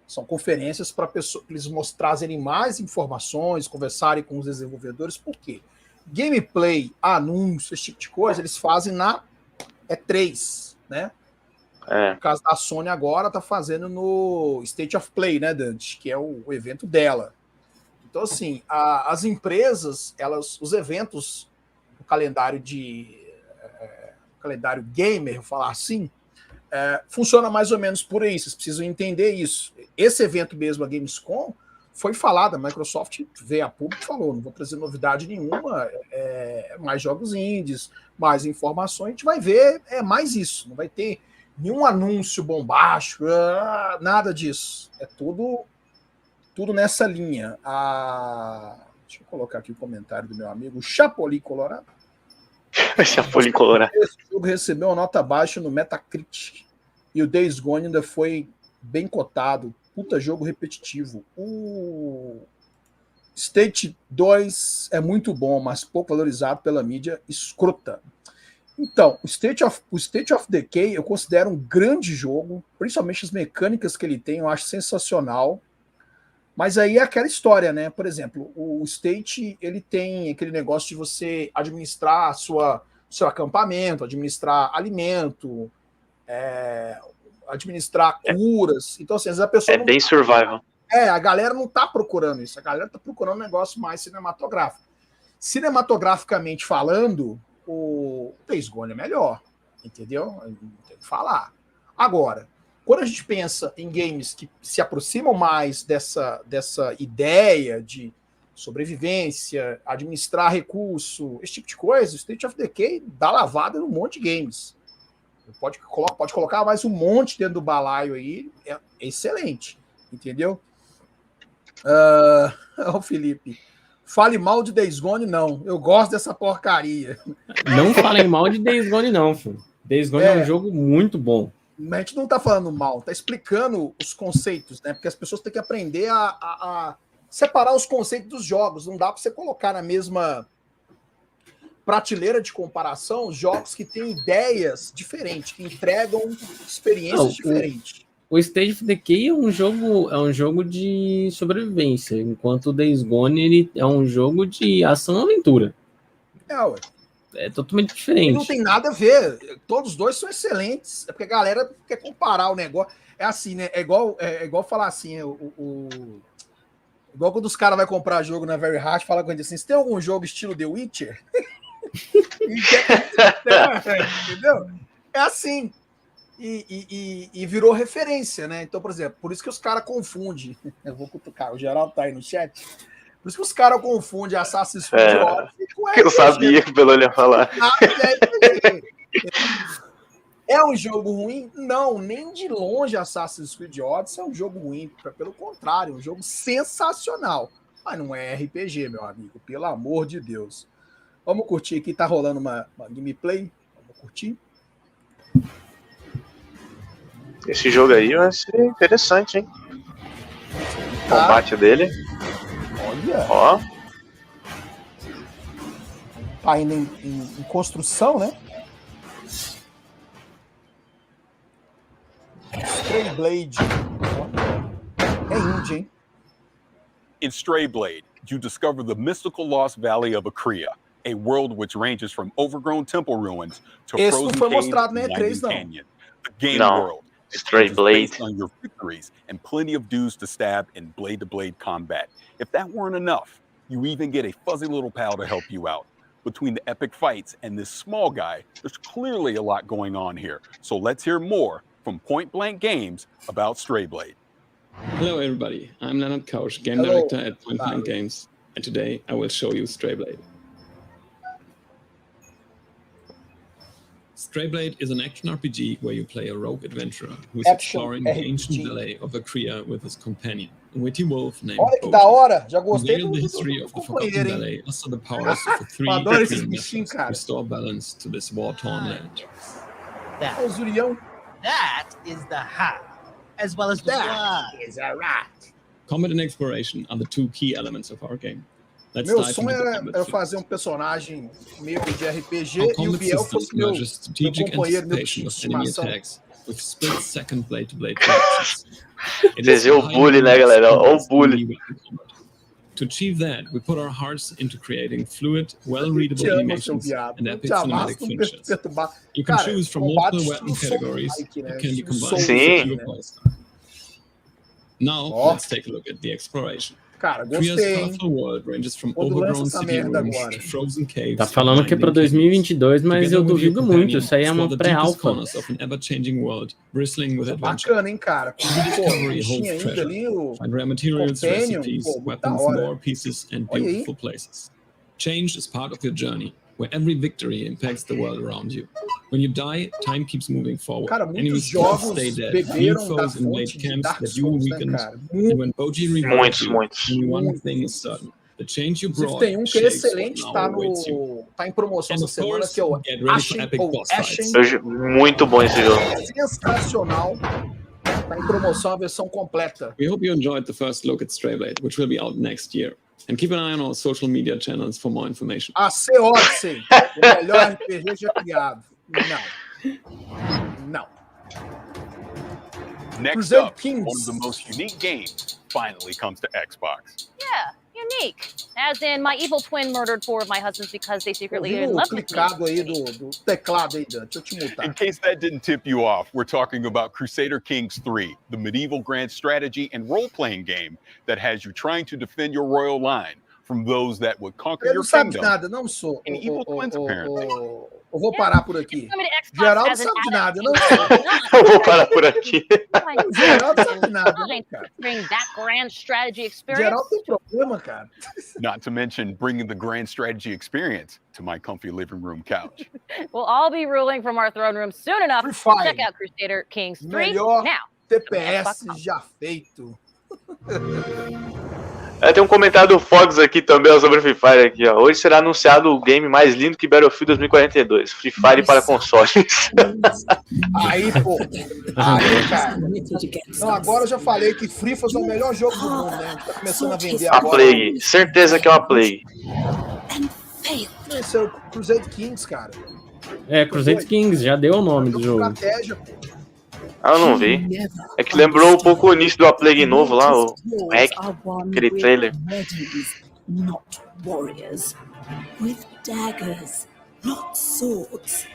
São conferências para eles trazerem mais informações, conversarem com os desenvolvedores. Por quê? Gameplay, anúncio, esse tipo de coisa, eles fazem na E3, né? No caso da Sony agora, tá fazendo no State of Play, né, Dante? Que é o evento dela. Então, assim, as empresas, os eventos, o calendário calendário gamer, vou falar assim, funciona mais ou menos por aí, vocês precisam entender isso. Esse evento mesmo, a Gamescom, foi falado, a Microsoft veio a público e falou, não vou trazer novidade nenhuma, mais jogos indies, mais informações, a gente vai ver, mais isso, não vai ter nenhum anúncio bombástico, nada disso, é tudo nessa linha. Deixa eu colocar aqui o comentário do meu amigo Chapolin Colorado. Chapolin Colorado. Esse jogo recebeu uma nota baixa no Metacritic e o Days Gone ainda foi bem cotado. Puta jogo repetitivo. O State 2 é muito bom, mas pouco valorizado pela mídia escrota. Então, o State of Decay eu considero um grande jogo, principalmente as mecânicas que ele tem, eu acho sensacional. Mas aí é aquela história, né? Por exemplo, o State, ele tem aquele negócio de você administrar seu acampamento, administrar alimento, administrar curas. Então, assim, às vezes a pessoa... bem survival. A galera não tá procurando isso. A galera tá procurando um negócio mais cinematográfico. Cinematograficamente falando, o Days Gone é melhor. Entendeu? Não tem que falar. Agora, quando a gente pensa em games que se aproximam mais dessa ideia de sobrevivência, administrar recurso, esse tipo de coisa, o State of Decay dá lavada num monte de games. Pode colocar mais um monte dentro do balaio aí, é excelente, entendeu? O Felipe, fale mal de Days Gone, não. Eu gosto dessa porcaria. Não falem mal de Days Gone, não, filho. Days Gone é um jogo muito bom. A gente não tá falando mal, tá explicando os conceitos, né? Porque as pessoas têm que aprender a separar os conceitos dos jogos. Não dá para você colocar na mesma prateleira de comparação jogos que têm ideias diferentes, que entregam experiências diferentes. O State of Decay é um jogo de sobrevivência, enquanto o Days Gone ele é um jogo de ação e aventura. Ué. É totalmente diferente. E não tem nada a ver. Todos os dois são excelentes. É porque a galera quer comparar o negócio. É assim, né? É igual falar assim, igual quando os caras vão comprar jogo na Very Hard, fala com a gente assim, você tem algum jogo estilo The Witcher? Entendeu? É assim. E virou referência, né? Então, por exemplo, por isso que os caras confundem. Eu vou cutucar, o Geraldo tá aí no chat. Por isso que os caras confundem Assassin's Creed Odyssey com RPG. Eu sabia que pelo olho ia falar. É um jogo ruim? Não, nem de longe Assassin's Creed Odyssey é um jogo ruim. Pelo contrário, é um jogo sensacional. Mas não é RPG, meu amigo, pelo amor de Deus. Vamos curtir aqui, tá rolando uma gameplay. Vamos curtir. Esse jogo aí vai ser interessante, hein? O combate dele. Olha. Ó. Tá ainda em construção, né? Stray Blade. É indie, hein? In Stray Blade, you discover the mystical lost valley of Akria, a world which ranges from overgrown temple ruins to frozen caves and winding canyon. The game world. Stray Blade. Based on your victories and plenty of dudes to stab in blade-to-blade combat. If that weren't enough, you even get a fuzzy little pal to help you out. Between the epic fights and this small guy, there's clearly a lot going on here. So let's hear more from Point Blank Games about Stray Blade. Hello everybody, I'm Leonard Kausch, Game Director at Point Blank Games, and today I will show you Stray Blade. Stray Blade is an action RPG where you play a rogue adventurer who is exploring the ancient valley of Akria with his companion, a witty wolf named Olha que da hora, já gostei the history of the Forgotten Valley, also the powers of the three different methods restore balance to this war-torn land. That is the how, as well as the what is a rat. Combat and exploration are the two key elements of our game. Meu sonho era fazer personagem meio de RPG e o Biel fosse meu companheiro, meu de estimação. With split-second blade-to-blade Vocês viram o bully, né, galera? Olha o bully. To achieve that, we put our hearts into creating fluid, well-readable animations and epic cinematic finishes. You can choose from multiple weapon categories that can be combined with your playstyle. Now, let's take a look at the exploration. Cara, gostei. Tá falando que é para 2022, mas eu duvido muito. Isso aí é uma pré-alfa. Bacana, hein, cara? Pô, tinha ainda ali o Companion, pô, da hora. Olha aí. Change is part of your journey, where every victory impacts the world around you. When you die, time keeps moving forward. Cara, muitos jogos beberam da fonte de Dark Souls, né, cara? Muitos. Inclusive, tem um que é excelente, tá em promoção essa semana, que é o Ashen. Muito bom esse jogo. Sensacional. Tá em promoção a versão completa. We hope you enjoyed the first look at Stray Blade, which will be out next year. And keep an eye on our social media channels for more information. A Odyssey, o melhor RPG já criado. Não. Next up, one of the most unique games finally comes to Xbox. Yeah, unique. As in, my evil twin murdered 4 of my husbands because they secretly loved me. Aí do teclado aí, deixa eu te mutar. In case that didn't tip you off, we're talking about Crusader Kings 3, the medieval grand strategy and role-playing game that has you trying to defend your royal line from those that would conquer your kingdom. Nada, não sou. And evil twins, apparently. Eu vou parar por aqui. Geraldo sabe de nada, não sei. Eu vou parar por aqui. Geraldo sabe de nada, não, cara. Bring that grand strategy experience. Geraldo tem problema, cara. Not to mention bringing the grand strategy experience to my comfy living room couch. We'll all be ruling from our throne room soon enough. Check out Crusader Kings 3 Melhor now. TPS já feito. Tem um comentário do Fox aqui também sobre o Free Fire aqui, ó. Hoje será anunciado o game mais lindo que Battlefield 2042, Free Fire para consoles. Aí, pô. Aí, cara. Não, agora eu já falei que Free Fire é o melhor jogo do mundo, né? A gente tá começando a vender agora. A Plague, certeza que é uma Plague. Esse é o Crusader Kings, cara. Crusader Kings, já deu o nome do jogo. Estratégia, pô. Eu não vi. É que lembrou um pouco o início do A Plague novo lá, o Hack, aquele trailer. Not warriors, with daggers, not swords.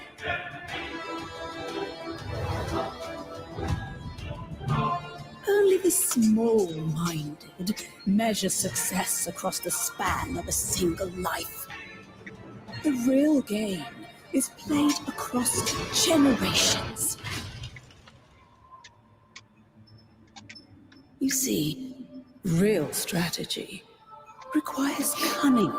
Only the small-minded measure success across the span of a single life. The real game is played across generations. You see, real strategy requires cunning.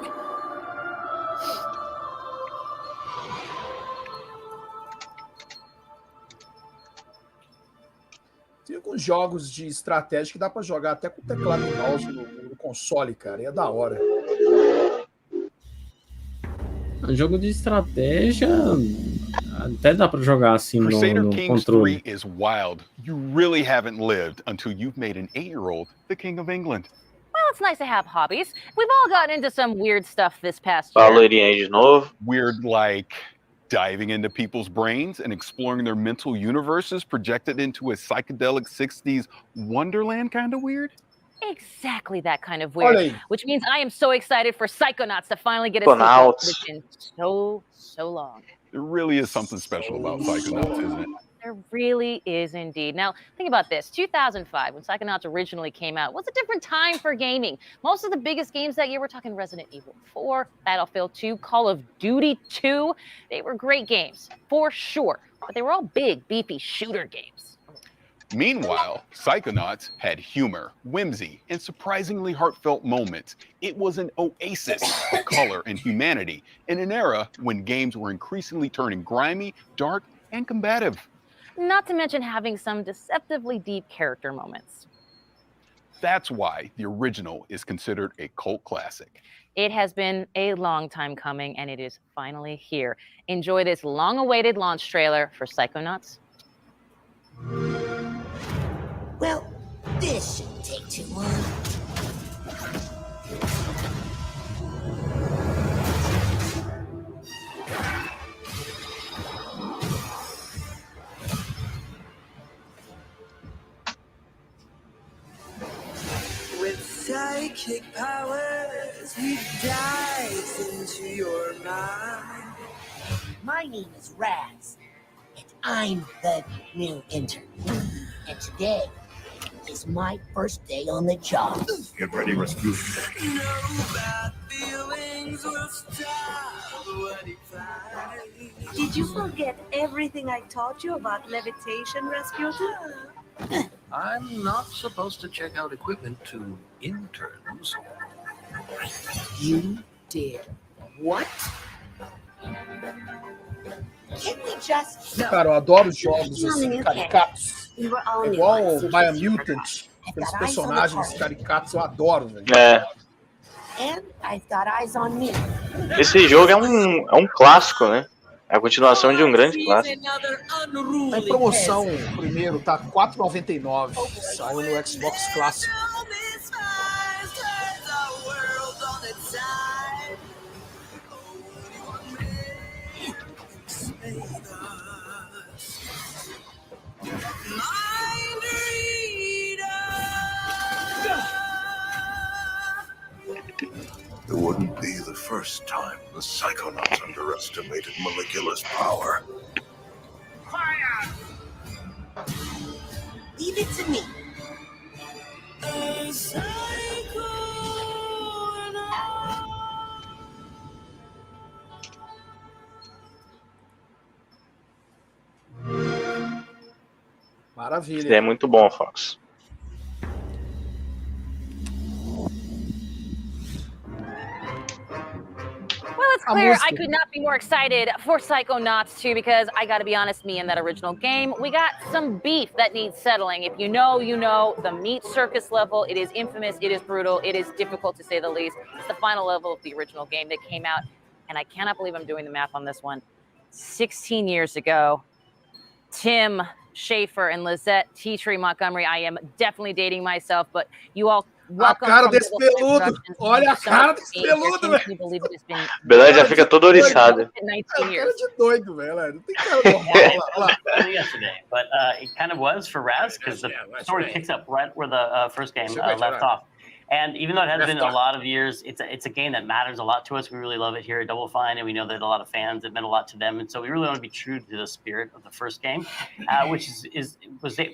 Tem alguns jogos de estratégia que dá pra jogar até com teclado e mouse no console, cara. E é da hora. Jogo de estratégia, Até dá pra jogar assim no controle. 3 is wild. You really haven't lived until you've made an 8-year-old the king of England. Well, it's nice to have hobbies. We've all gotten into some weird stuff this past year. Loirinha de novo. Weird like diving into people's brains and exploring their mental universes projected into a psychedelic 60s wonderland kind of weird? Exactly that kind of weird. Which means I am so excited for Psychonauts to finally get a sequel. It's been so long. There really is something special about Psychonauts, isn't it? There really is indeed. Now, think about this. 2005, when Psychonauts originally came out, was a different time for gaming. Most of the biggest games that year, we're talking Resident Evil 4, Battlefield 2, Call of Duty 2. They were great games, for sure. But they were all big, beefy shooter games. Meanwhile, Psychonauts had humor, whimsy, and surprisingly heartfelt moments. It was an oasis of color and humanity in an era when games were increasingly turning grimy, dark, and combative. Not to mention having some deceptively deep character moments. That's why the original is considered a cult classic. It has been a long time coming, and it is finally here. Enjoy this long-awaited launch trailer for Psychonauts. Well, this shouldn't take too long. With psychic powers, he dives into your mind. My name is Raz, and I'm the new intern. And today is my first day on the job. Get ready, Rasputin. No bad feelings will stop what he finds. Did you forget everything I taught you about levitation, Rasputin? I'm not supposed to check out equipment to interns. You did what? Can we just... Cara, eu adoro jogos assim, caricatos. Igual o Biomutant, aqueles personagens caricatos, eu adoro, velho. And I've got eyes on me. Esse jogo é um clássico, né? É a continuação de um grande clássico. Tá em promoção primeiro, tá R$4,99. Saiu no Xbox Clássico. It wouldn't be the first time the Psychonauts underestimated Maligula's power. Quiet! Leave it to me. Maravilha. Isso é muito bom, Fox. Well, it's clear I could not be more excited for Psychonauts 2 because I gotta be honest, me and that original game, we got some beef that needs settling. If you know, you know, the meat circus level, it is infamous, it is brutal, it is difficult to say the least. It's the final level of the original game that came out, and I cannot believe I'm doing the math on this one. 16 years ago, Tim Schafer and Lizette T-Tree Montgomery, I am definitely dating myself, but you all welcome. A cara desse peludo! Olha a cara desse peludo, velho! Beleza, já fica todo oriçado. 19 years. Cara de doido, velho. Não tem cara normal. Yesterday, but it kind of was for Raz because the story picks up right where the first game left off. And even though it has been a lot of years, it's a game that matters a lot to us. We really love it here at Double Fine, and we know that a lot of fans, it meant a lot to them. And so we really want to be true to the spirit of the first game, which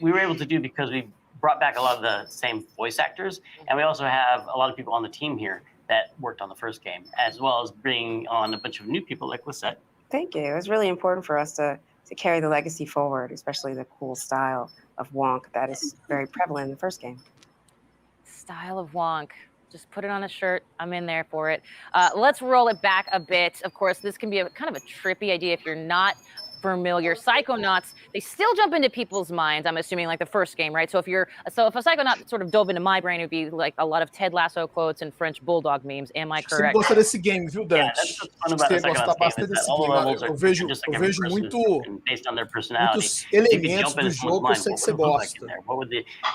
we were able to do because we brought back a lot of the same voice actors, and we also have a lot of people on the team here that worked on the first game, as well as bringing on a bunch of new people like Lisette. Thank you. It was really important for us to carry the legacy forward, especially the cool style of Wonk that is very prevalent in the first game. Style of Wonk. Just put it on a shirt. I'm in there for it. Let's roll it back a bit. Of course, this can be a kind of a trippy idea if you're not familiar. Psychonauts, they still jump into people's minds, I'm assuming, like the first game, right? So if a Psychonaut sort of dove into my brain, it would be like a lot of Ted Lasso quotes and French Bulldog memes. Am I correct? Você gosta desse game, viu, Dante? That's what's fun about the Psychonauts game, is that all the levels are just like every person, based on their personality. You can jump into someone's mind. What would it look like in there?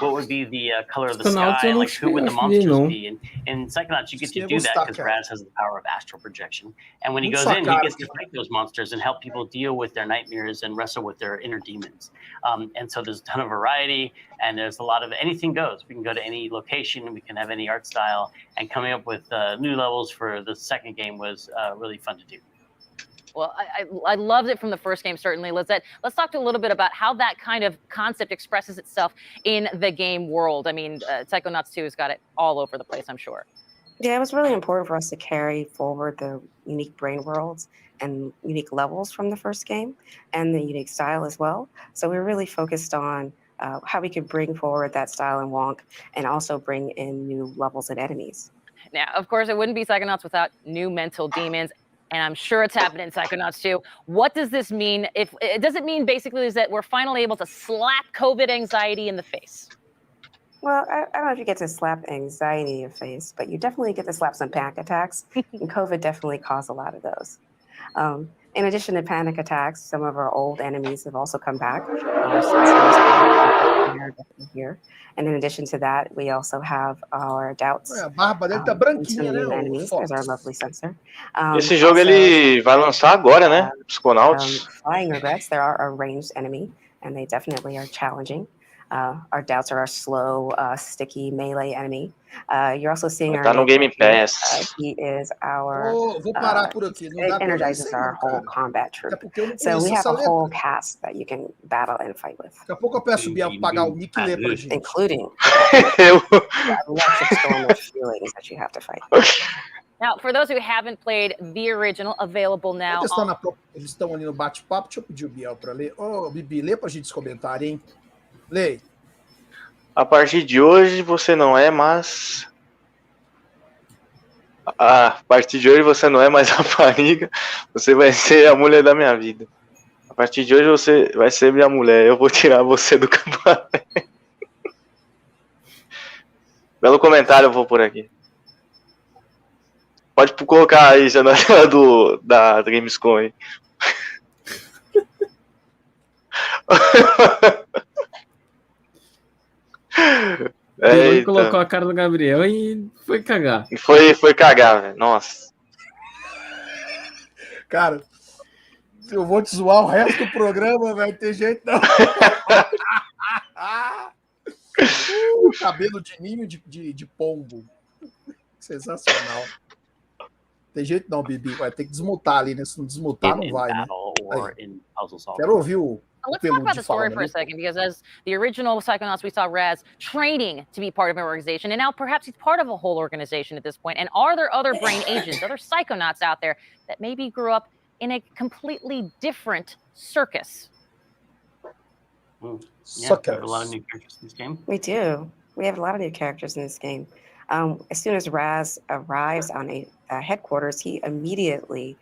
What would be the color of the sky? And, like, who would the monsters be? And in Psychonauts, you get to do that because Raz has the power of astral projection. And when he goes in, he gets to fight those monsters and help people deal with their nightmares and wrestle with their inner demons. And so there's a ton of variety, and there's a lot of anything goes. We can go to any location, we can have any art style, and coming up with new levels for the second game was really fun to do. Well, I loved it from the first game, certainly. Let's talk a little bit about how that kind of concept expresses itself in the game world. I mean, Psychonauts 2 has got it all over the place, I'm sure. Yeah, it was really important for us to carry forward the unique brain worlds and unique levels from the first game and the unique style as well. So we were really focused on how we could bring forward that style in Wonk and also bring in new levels and enemies. Now, of course, it wouldn't be Psychonauts without new mental demons, and I'm sure it's happening in Psychonauts 2. What does this mean? Does it mean basically is that we're finally able to slap COVID anxiety in the face? Well, I don't know if you get to slap anxiety in your face, but you definitely get to slap some panic attacks, and COVID definitely caused a lot of those. In addition to panic attacks, some of our old enemies have also come back. Here. And in addition to that, we also have our doubts. A barba dele tá branquinha, né? Enemies. There's our lovely sensor. Esse jogo ele vai lançar agora, né? Psychonauts. Flying regrets, there are a ranged enemy, and they definitely are challenging. Our doubts are our slow, sticky melee enemy. You're also seeing our no Game Pass. He is our vou parar por aqui. Não it energizes our whole combat troop. So we have a whole cast that you can battle and fight with. Daqui a pouco eu peço o Biel pagar o mic e ler pra gente. Including electric storm of feelings that you have to fight. Now, for those who haven't played the original, available now. Eles estão ali no bate-papo. Deixa eu pedir o Biel para ler. Bibi, lê pra gente os comentários, hein? Lê. A partir de hoje você não é mais. A partir de hoje você não é mais rapariga, você vai ser a mulher da minha vida. A partir de hoje você vai ser minha mulher, eu vou tirar você do cabaré. Belo comentário, eu vou por aqui. Pode colocar aí já na tela da Gamescom aí. Ele colocou a cara do Gabriel e foi cagar. E foi cagar, velho. Nossa. Cara, eu vou te zoar o resto do programa, velho. Tem jeito não. Cabelo de ninho de pombo. Sensacional. Tem jeito não, Bibi. Vai ter que desmutar ali, né? Se não desmutar, não vai, né? Quero ouvir o... Let's talk about the story for a second, because as the original Psychonauts, we saw Raz training to be part of an organization, and now perhaps he's part of a whole organization at this point. And are there other brain agents, other Psychonauts out there that maybe grew up in a completely different circus? Yeah, we have a lot of new characters in this game. We do. We have a lot of new characters in this game. As soon as Raz arrives on a headquarters, he immediately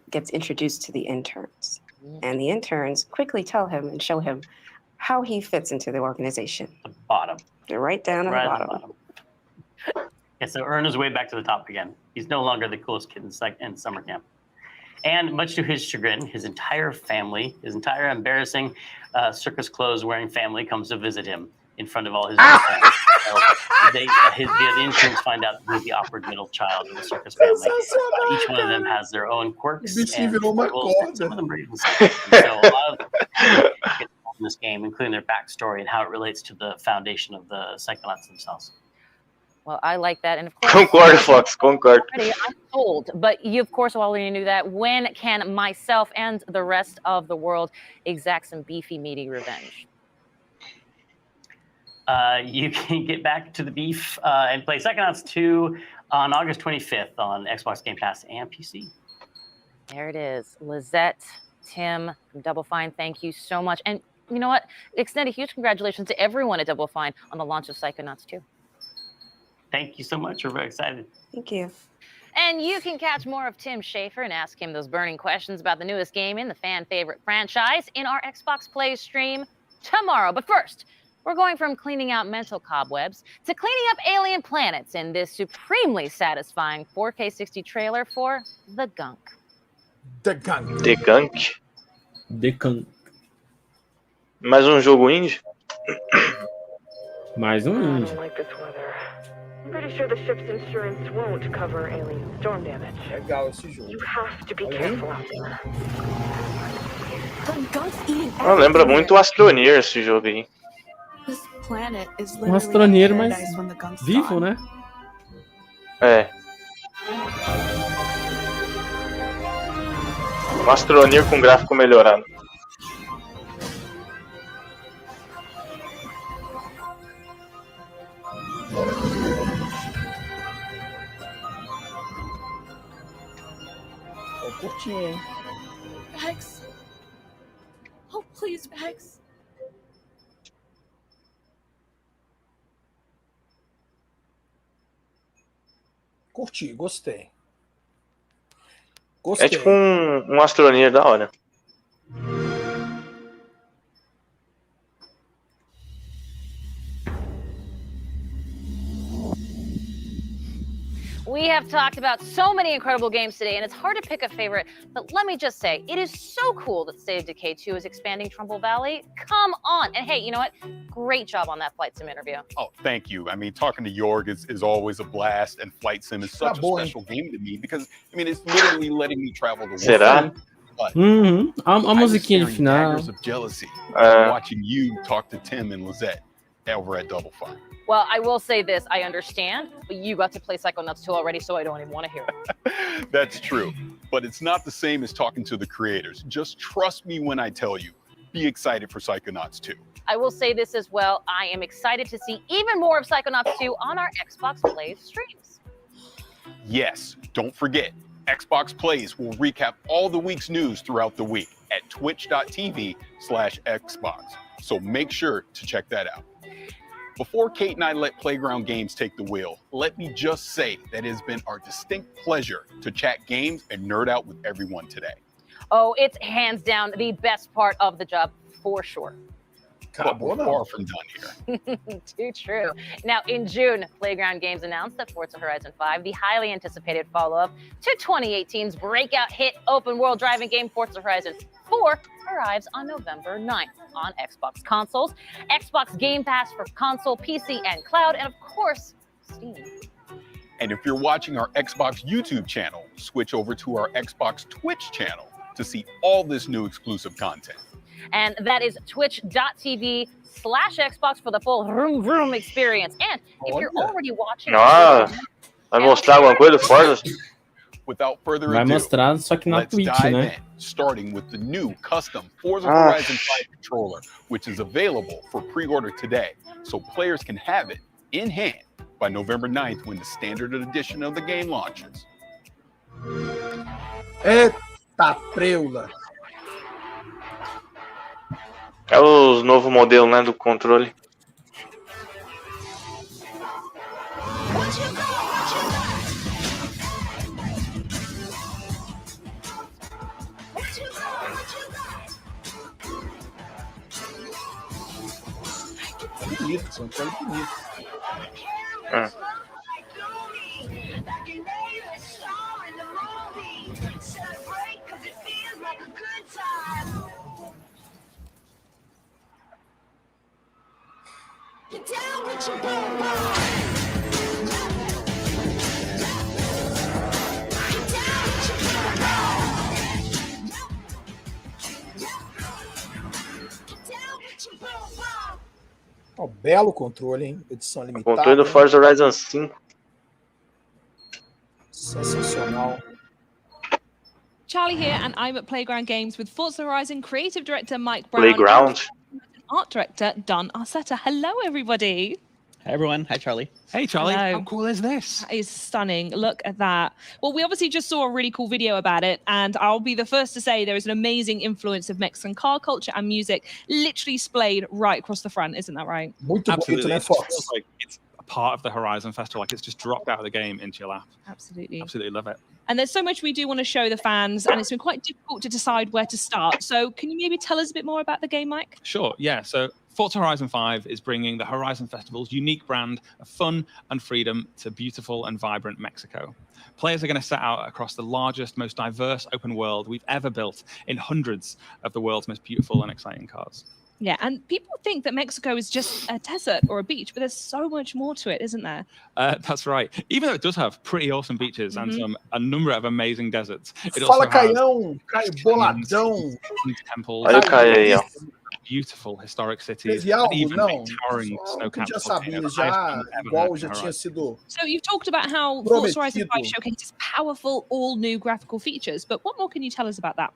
gets introduced to the interns. And the interns quickly tell him and show him how he fits into the organization. The bottom. They're right down at the bottom. Yeah, so earn his way back to the top again. He's no longer the coolest kid in summer camp. And much to his chagrin, his entire family, his entire embarrassing circus clothes wearing family comes to visit him in front of all his family. So the interns find out he's the awkward middle child of the circus family. Each one of them has their own quirks and struggles, and some of them are even sad. So a lot of them get in this game, including their backstory and how it relates to the foundation of the Psychonauts themselves. Well, I like that. And of course, Concord, Fox, Concord. I'm told, but you, of course, already knew that. When can myself and the rest of the world exact some beefy, meaty revenge? You can get back to the beef and play Psychonauts 2 on August 25th on Xbox Game Pass and PC. There it is. Lizette, Tim from Double Fine, thank you so much. And you know what? Extend a huge congratulations to everyone at Double Fine on the launch of Psychonauts 2. Thank you so much. We're very excited. Thank you. And you can catch more of Tim Schafer and ask him those burning questions about the newest game in the fan favorite franchise in our Xbox Play stream tomorrow. But first, we're going from cleaning out mental cobwebs to cleaning up alien planets in this supremely satisfying 4K 60 trailer for The Gunk. The Gunk. The Gunk. The Gunk. Mais jogo indie? Mais indie. Like this weather. I'm pretty sure the ship's insurance won't cover alien storm damage. Legal esse jogo. You have to be careful out there. Lembra muito o Astroneer esse jogo aí. Astroneer, mas vivo, né? É. Um Astroneer com gráfico melhorado. Curtinho, hein? Max. Oh, please, Max. Curti, gostei. É tipo um Astroneer da hora. We have talked about so many incredible games today, and it's hard to pick a favorite, but let me just say, it is so cool that State of Decay 2 is expanding Trumbull Valley. Come on. And hey, you know what? Great job on that Flight Sim interview. Oh, thank you. I mean, talking to Jorg is always a blast, and Flight Sim is such a special game to me because, I mean, it's literally letting me travel the world. Será? A musiquinha de final. Of jealousy watching you talk to Tim and Lizette over at Double Fine. Well, I will say this, I understand, but you got to play Psychonauts 2 already, so I don't even want to hear it. That's true, but it's not the same as talking to the creators. Just trust me when I tell you, be excited for Psychonauts 2. I will say this as well, I am excited to see even more of Psychonauts 2 on our Xbox Play streams. Yes, don't forget, Xbox Plays will recap all the week's news throughout the week at twitch.tv/Xbox, so make sure to check that out. Before Kate and I let Playground Games take the wheel, let me just say that it has been our distinct pleasure to chat games and nerd out with everyone today. Oh, it's hands down the best part of the job, for sure. But we're far from done here. Too true. Now, in June, Playground Games announced that Forza Horizon 5, the highly anticipated follow-up to 2018's breakout hit open-world driving game Forza Horizon 4, arrives on November 9th on Xbox consoles, Xbox Game Pass for console, PC, and cloud, and of course, Steam. And if you're watching our Xbox YouTube channel, switch over to our Xbox Twitch channel to see all this new exclusive content. And that is twitch.tv/Xbox for the full vroom vroom experience. And if you're already watching... vai mostrar alguma coisa do Forza? Without further Vai ado, mostrar só que na let's Twitch, dive né? in, starting with the new custom Forza Horizon 5 controller, which is available for pre-order today, so players can have it in hand by November 9th when the standard edition of the game launches. Eita preula! É os novo modelo, né, do controle. Bonito, são coisas bonitas. Oh, belo controle, hein? Edição limitada. O controle do Forza Horizon 5. Sensacional. Charlie here, and I'm at Playground Games with Forza Horizon creative director Mike Brown. Playground. And art director Don Arcetta. Hello, everybody. Hey, everyone. Hi, Charlie. Hey, Charlie. Hello. How cool is this? That is stunning. Look at that. Well, we obviously just saw a really cool video about it, and I'll be the first to say there is an amazing influence of Mexican car culture and music literally splayed right across the front. Isn't that right? Absolutely. It feels like it's part of the Horizon Festival. Like it's just dropped out of the game into your lap. Absolutely. Absolutely love it. And there's so much we do want to show the fans, and it's been quite difficult to decide where to start. So can you maybe tell us a bit more about the game, Mike? Sure, yeah. So Forza Horizon 5 is bringing the Horizon Festival's unique brand of fun and freedom to beautiful and vibrant Mexico. Players are going to set out across the largest, most diverse open world we've ever built in hundreds of the world's most beautiful and exciting cars. Yeah, and people think that Mexico is just a desert or a beach, but there's so much more to it, isn't there? That's right. Even though it does have pretty awesome beaches and a number of amazing deserts, it Fala, also has Caio boladão. temples, beautiful historic cities, and even towering snow-capped volcanoes. So you've talked about how Forza Horizon 5 showcases powerful, all-new graphical features, but what more can you tell us about that?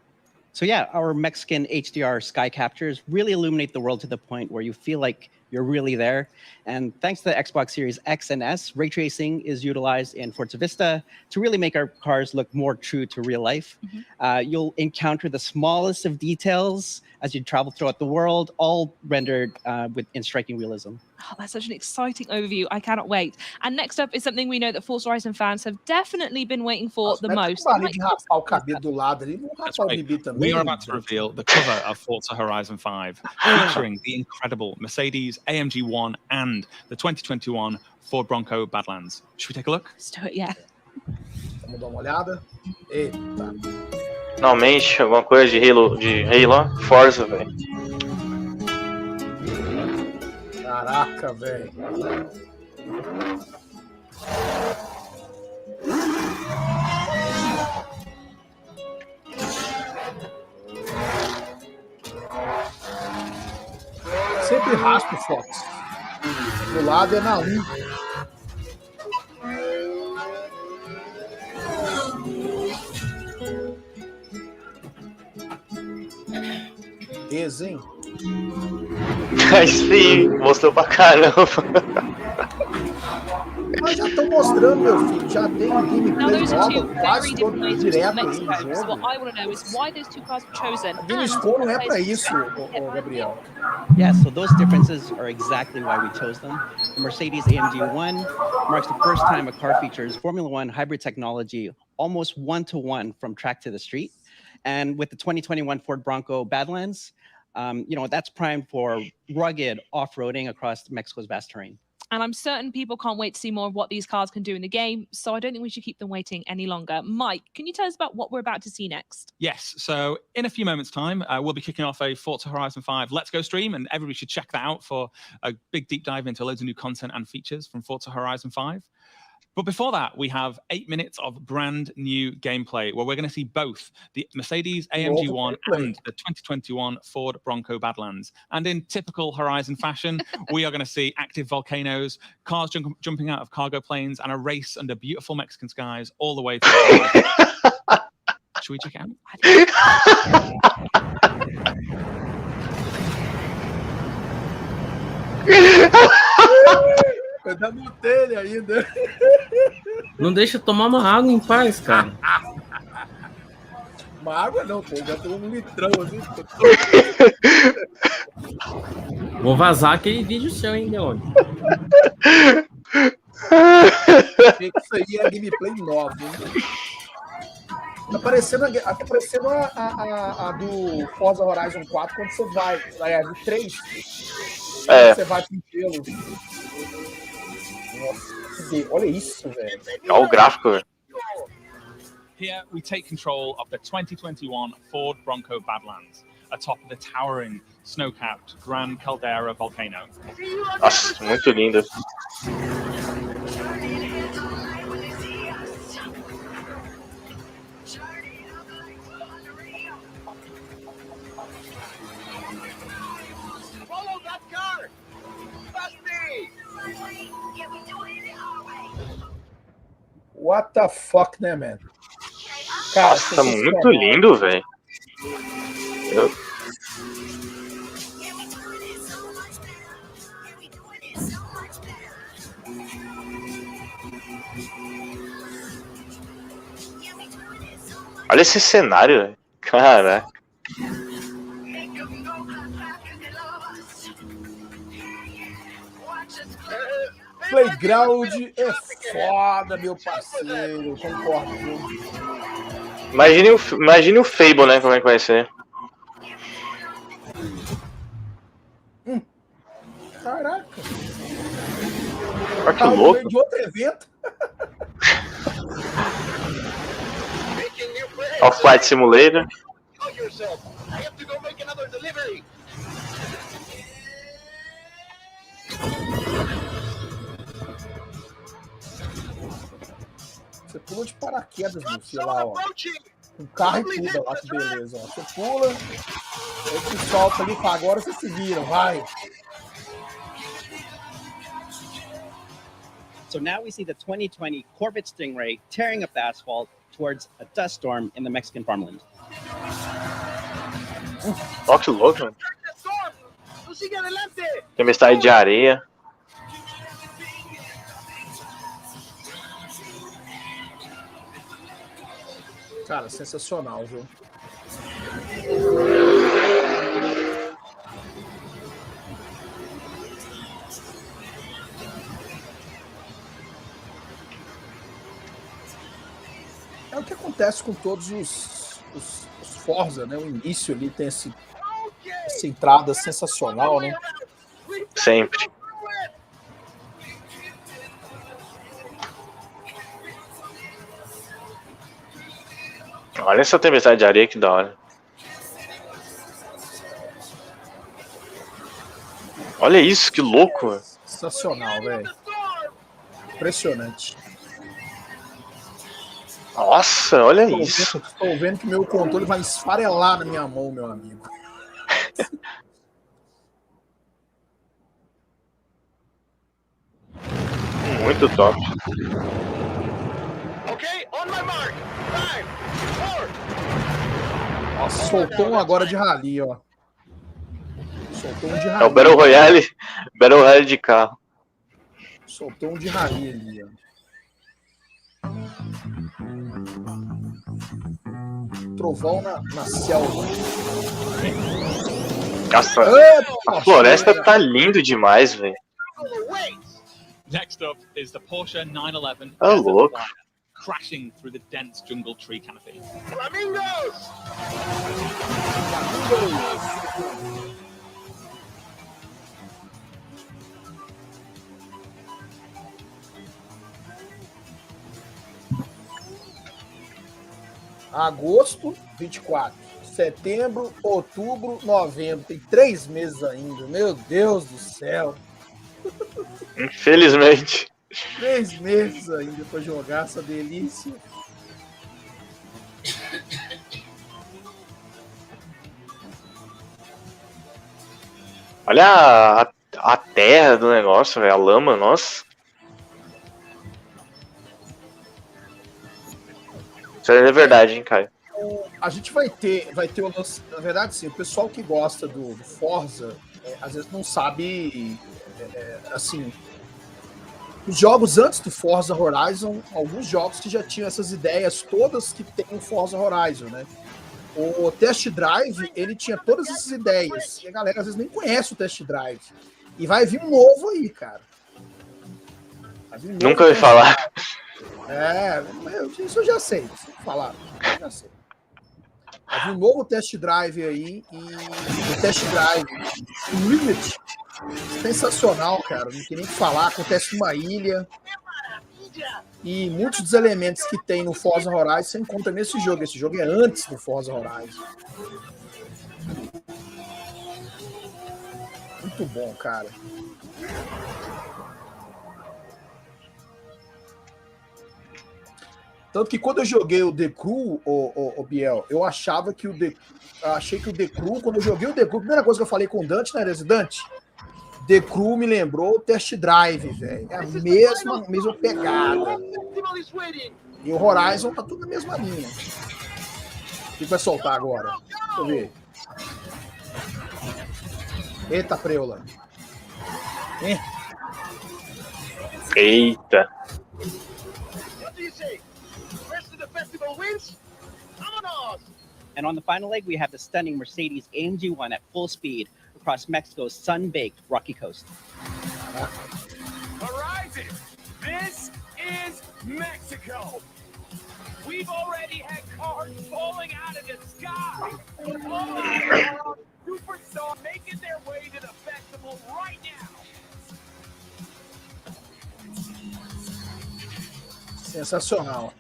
So yeah, our Mexican HDR sky captures really illuminate the world to the point where you feel like you're really there. And thanks to the Xbox Series X and S, ray tracing is utilized in Forza Vista to really make our cars look more true to real life. You'll encounter the smallest of details as you travel throughout the world, all rendered in striking realism. Oh, that's such an exciting overview. I cannot wait. And next up is something we know that Forza Horizon fans have definitely been waiting for the most. We are about to reveal the cover of Forza Horizon 5, featuring the incredible Mercedes AMG 1 and the 2021 Ford Bronco Badlands. Should we take a look? Let's do it, yeah. Vamos dar uma olhada. Eita. Finalmente, alguma coisa de Halo, Forza, velho. Caraca, velho. Sempre raspa o Fox. Do lado é na 1. Hein? Aí sim, mostrou pra caramba. Mas já estão mostrando, meu filho. Já tem gameplay nova, quase todo direto aí no jogo. A Gamescom não é pra isso, Gabriel. Yeah, so those differences are exactly why we chose them. The Mercedes AMG 1 marks the first time a car features Formula One hybrid technology almost one-to-one from track to the street. And with the 2021 Ford Bronco Badlands, that's primed for rugged off-roading across Mexico's vast terrain. And I'm certain people can't wait to see more of what these cars can do in the game, so I don't think we should keep them waiting any longer. Mike, can you tell us about what we're about to see next? Yes, so in a few moments' time, we'll be kicking off a Forza Horizon 5 Let's Go stream, and everybody should check that out for a big deep dive into loads of new content and features from Forza Horizon 5. But before that, we have 8 minutes of brand new gameplay where we're going to see both the Mercedes AMG 1 and the 2021 Ford Bronco Badlands. And in typical Horizon fashion, we are going to see active volcanoes, cars jumping out of cargo planes, and a race under beautiful Mexican skies all the way through the horizon. Should we check it out? Vai dar no telha ainda. Não deixa tomar uma água em paz, cara. Uma água não, pô. Já tomou um litrão assim. Vou vazar aquele vídeo seu, hein, Leone? Isso aí é gameplay nova, hein? Tá parecendo a do Forza Horizon 4 quando você vai do 3. Você vai pro gelo. Nossa, olha isso, velho. Olha o gráfico, velho. Here we take control of the 2021 Ford Bronco Badlands atop the towering, snow-capped Gran Caldera volcano. Nossa, muito lindo. What the fuck, né, man? Cara, nossa, tá muito lindo, velho. Olha esse cenário, velho. Caraca. Playground é foda, meu parceiro. Concordo. Imagine o Fable, né? Como é que vai ser? Caraca. Olha que louco. De outro evento. Olha o Flight Simulator. Você pula de paraquedas, meu filho, lá, ó. Com carro e tudo, ó, que beleza, ó. Você pula, aí você solta ali, pra agora você se vira, vai. So now we see the 2020 Corvette Stingray tearing up the asphalt towards a dust storm in the Mexican farmland. Olha que louco, mano. Tempestade de areia. Cara, sensacional, viu? É o que acontece com todos os Forza, né? O início ali tem essa entrada sensacional, né? Sempre. Olha essa tempestade de areia, que da hora. Olha isso, que louco, mano. Sensacional, velho. Impressionante. Nossa, olha isso. Estou vendo que meu controle vai esfarelar na minha mão, meu amigo. Muito top. Nossa, soltou um agora de rally, ó. Soltou um de rally. É o Battle Royale de carro. Soltou um de rally ali, ó. Trovão na selva. Nossa, a floresta tá lindo demais, velho. Next up is the Porsche 911 Oh, look. crashing through the dense jungle tree canopy. Flamingos! Agosto, 24. Setembro, outubro, novembro. Tem 3 meses ainda. Meu Deus do céu. Infelizmente. 3 meses ainda pra jogar essa delícia. Olha a terra do negócio, velho. A lama, nossa. Isso é verdade, hein, Caio? A gente vai ter o lance. Na verdade, sim, o pessoal que gosta do Forza, às vezes não sabe, assim, os jogos antes do Forza Horizon, alguns jogos que já tinham essas ideias todas que tem o Forza Horizon, né? O Test Drive, ele tinha todas essas ideias, e a galera às vezes nem conhece o Test Drive. E vai vir um novo aí, cara. Nunca ouvi falar. Isso eu já sei. Se falar, eu já sei. Vai vir um novo Test Drive aí, e o Test Drive Limit, sensacional, cara. Não tem nem o que falar. Acontece numa ilha. E muitos dos elementos que tem no Forza Horizon você encontra nesse jogo. Esse jogo é antes do Forza Horizon. Muito bom, cara. Tanto que quando eu joguei o The Crew, o Biel, eu achava que achei que o The Crew, quando eu joguei o The Crew, a primeira coisa que eu falei com o Dante, né, Residente? The Crew me lembrou o Test Drive, velho. É a mesma pegada. E o Horizon tá tudo na mesma linha. O que vai soltar agora? Deixa eu ver. Eita, preula. Eita. And on the final leg, we have the stunning Mercedes AMG 1 at full speed across Mexico's sun-baked rocky coast. All right, it. This is Mexico. We've already had cars falling out of the sky. All our superstars making their way to the festival right now. Sensacional.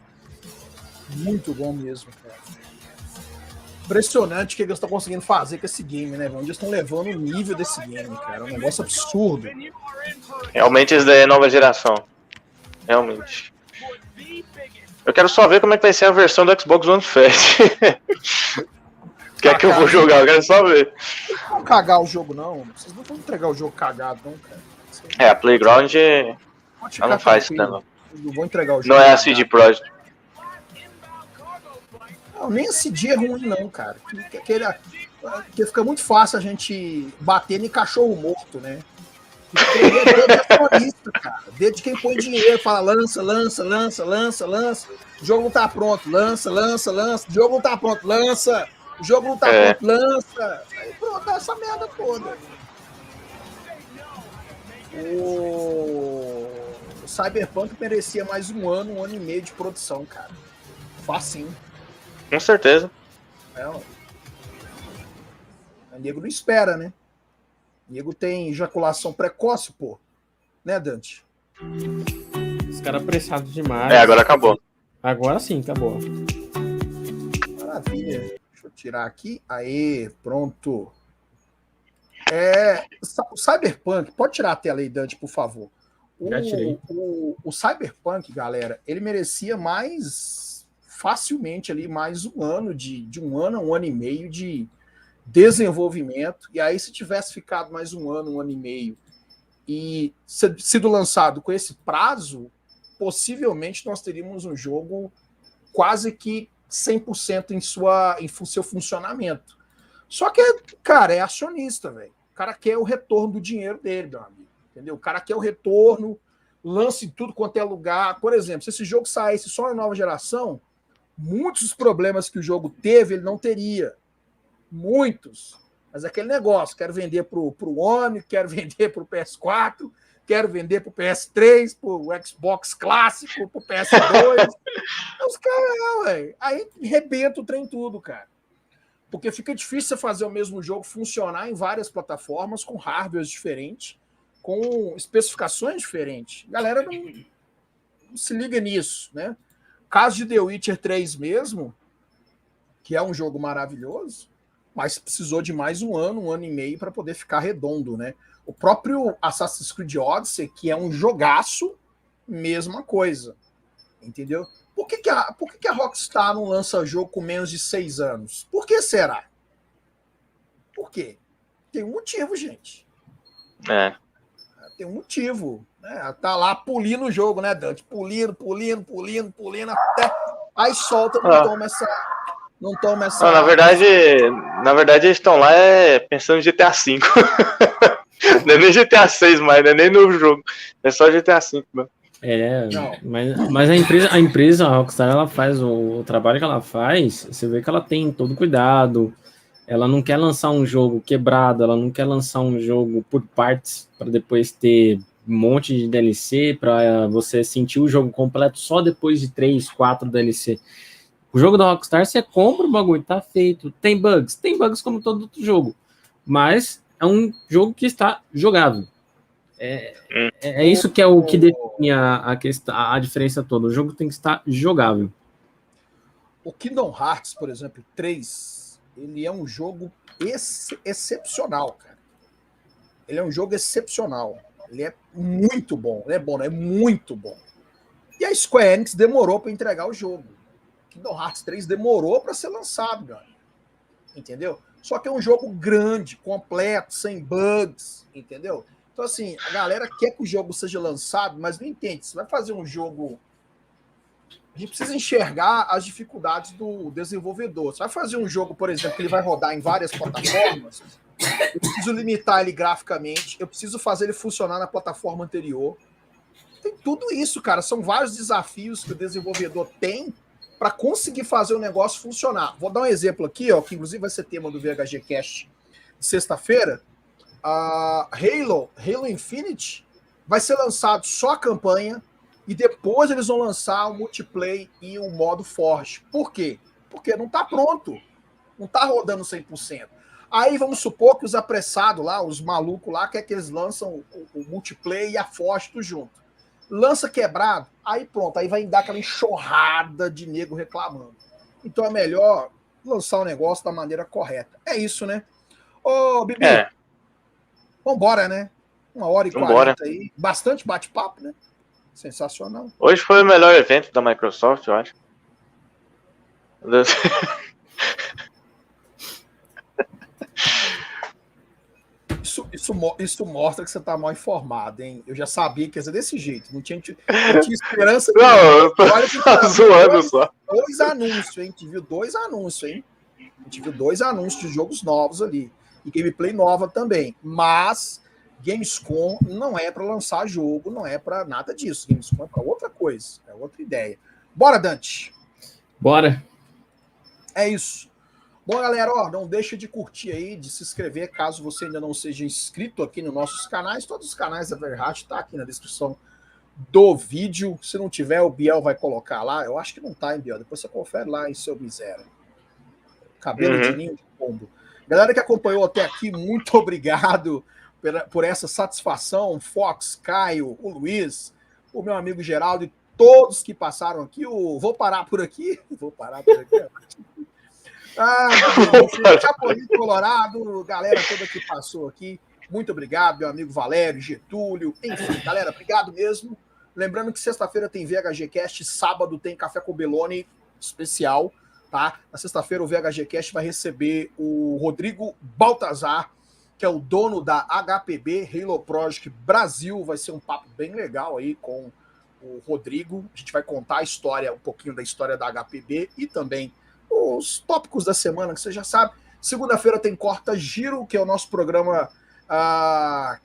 Muito bom mesmo, cara. Impressionante o que eles estão conseguindo fazer com esse game, né? Onde eles estão levando o nível desse game, cara. É um negócio absurdo. Realmente isso daí é nova geração. Realmente. Eu quero só ver como é que vai ser a versão do Xbox One Fat. Que é que eu vou jogar? Eu quero só ver. Não vão cagar o jogo, não. Vocês não vão entregar o jogo cagado, não, cara. É, a Playground ela não faz isso, não. Não vou entregar o jogo. Não é a CD Projekt. Não, nem a CD é ruim, não, cara. Porque fica muito fácil a gente bater em cachorro morto, né? Desde quem põe dinheiro, fala lança. O jogo não tá pronto, lança. O jogo não tá pronto, lança. O jogo não tá pronto, lança. Aí pronto, essa merda toda. O Cyberpunk merecia mais um ano e meio de produção, cara. Facinho. Com certeza. O nego não espera, né? O nego tem ejaculação precoce, pô. Né, Dante? Os caras apressados demais. Agora acabou. Agora sim, acabou. Maravilha. Deixa eu tirar aqui. Aê, pronto. O Cyberpunk, pode tirar a tela aí, Dante, por favor. Já tirei. O Cyberpunk, galera, ele merecia facilmente ali mais um ano, de um ano a um ano e meio de desenvolvimento. E aí, se tivesse ficado mais um ano e meio e sido lançado com esse prazo, possivelmente nós teríamos um jogo quase que 100% em seu funcionamento. Só que, cara, é acionista, velho. O cara quer o retorno do dinheiro dele, meu amigo. Entendeu? O cara quer o retorno, lance tudo quanto é lugar. Por exemplo, se esse jogo saísse só na nova geração, muitos dos problemas que o jogo teve, ele não teria. Muitos. Mas aquele negócio, quero vender pro One, quero vender pro PS4, quero vender pro PS3, pro Xbox clássico, pro PS2. Os caras, velho. Aí rebenta o trem tudo, cara. Porque fica difícil você fazer o mesmo jogo funcionar em várias plataformas, com hardwares diferentes, com especificações diferentes. A galera não se liga nisso, né? O caso de The Witcher 3 mesmo, que é um jogo maravilhoso, mas precisou de mais um ano e meio para poder ficar redondo, né? O próprio Assassin's Creed Odyssey, que é um jogaço, mesma coisa. Entendeu? Por que a Rockstar não lança jogo com menos de 6 anos? Por que será? Por quê? Tem um motivo, gente. Tem um motivo. Né? Tá lá polindo o jogo, né, Dante? Polindo, até aí solta, não toma essa... Não, na verdade eles estão lá pensando em GTA V. Não é nem GTA 6 mais, não é nem novo jogo. É só GTA V, mano. Mas a empresa, a Rockstar, ela faz o trabalho que ela faz, você vê que ela tem todo cuidado, ela não quer lançar um jogo quebrado, ela não quer lançar um jogo por partes, para depois ter um monte de DLC, para você sentir o jogo completo só depois de 3, 4 DLC. O jogo da Rockstar, você compra o bagulho, tá feito, tem bugs como todo outro jogo, mas é um jogo que está jogável. É isso que é o que define a diferença toda. O jogo tem que estar jogável. O Kingdom Hearts, por exemplo, 3, ele é um jogo excepcional, cara. Ele é um jogo excepcional. Ele é muito bom. Ele é bom, não é muito bom. E a Square Enix demorou para entregar o jogo. Kingdom Hearts 3 demorou para ser lançado, cara. Entendeu? Só que é um jogo grande, completo, sem bugs, entendeu? Então, assim, a galera quer que o jogo seja lançado, mas não entende. Você vai fazer um jogo... A gente precisa enxergar as dificuldades do desenvolvedor. Você vai fazer um jogo, por exemplo, que ele vai rodar em várias plataformas, eu preciso limitar ele graficamente, eu preciso fazer ele funcionar na plataforma anterior. Tem tudo isso, cara. São vários desafios que o desenvolvedor tem para conseguir fazer o negócio funcionar. Vou dar um exemplo aqui, ó, que inclusive vai ser tema do VHG Cast de sexta-feira. Halo Infinite, vai ser lançado só a campanha e depois eles vão lançar o multiplayer e o modo forte. Por quê? Porque não está pronto. Não está rodando 100%. Aí vamos supor que os apressados lá, os malucos lá, quer que eles lançam o multiplayer e a forte tudo junto. Lança quebrado, aí pronto, aí vai dar aquela enxurrada de nego reclamando. Então é melhor lançar o negócio da maneira correta. É isso, né? Ô, Bibi, vambora, né? 1h40 aí. Bastante bate-papo, né? Sensacional. Hoje foi o melhor evento da Microsoft, eu acho. Isso mostra que você tá mal informado, hein? Eu já sabia que ia ser desse jeito. Não tinha esperança. Não, eu tô zoando só. 2 anúncios, hein? A gente viu 2 anúncios, hein? A gente viu 2 anúncios de jogos novos ali. E gameplay nova também. Mas Gamescom não é para lançar jogo, não é para nada disso. Gamescom é para outra coisa, é outra ideia. Bora, Dante. Bora. É isso. Bom, galera, ó, não deixa de curtir aí, de se inscrever, caso você ainda não seja inscrito aqui nos nossos canais. Todos os canais da VHG tá aqui na descrição do vídeo. Se não tiver, o Biel vai colocar lá. Eu acho que não tá, hein, Biel? Depois você confere lá em seu miséria. Cabelo de ninho de pombo. Galera que acompanhou até aqui, muito obrigado por essa satisfação. Fox, Caio, o Luiz, o meu amigo Geraldo e todos que passaram aqui. Vou parar por aqui. Chapolin Colorado, galera toda que passou aqui, muito obrigado, meu amigo Valério, Getúlio, enfim, galera, obrigado mesmo. Lembrando que sexta-feira tem VHG Cast, sábado tem Café com Belone especial, tá? Na sexta-feira o VHG Cast vai receber o Rodrigo Baltazar, que é o dono da HPB, Halo Project Brasil. Vai ser um papo bem legal aí com o Rodrigo. A gente vai contar a história, um pouquinho da história da HPB e também os tópicos da semana, que você já sabe. Segunda-feira tem Corta Giro, que é o nosso programa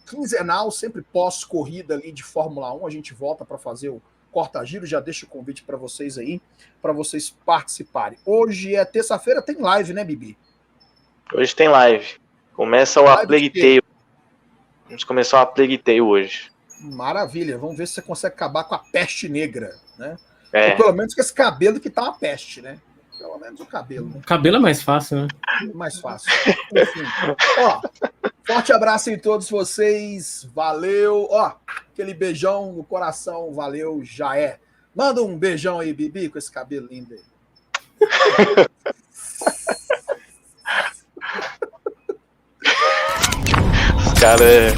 quinzenal, sempre pós-corrida ali de Fórmula 1. A gente volta para fazer o Corta Giro. Já deixo o convite para vocês aí, para vocês participarem. Hoje é terça-feira, tem live, né, Bibi? Hoje tem live. Começa o A Plague Tale. Vamos começar o A Plague Tale hoje. Maravilha. Vamos ver se você consegue acabar com a peste negra, né? Ou pelo menos com esse cabelo que tá uma peste, né? Pelo menos o cabelo. Né? O cabelo é mais fácil, né? Mais fácil. Enfim. Ó, forte abraço em todos vocês. Valeu. Ó, aquele beijão no coração. Valeu, já é. Manda um beijão aí, Bibi, com esse cabelo lindo aí. Os caras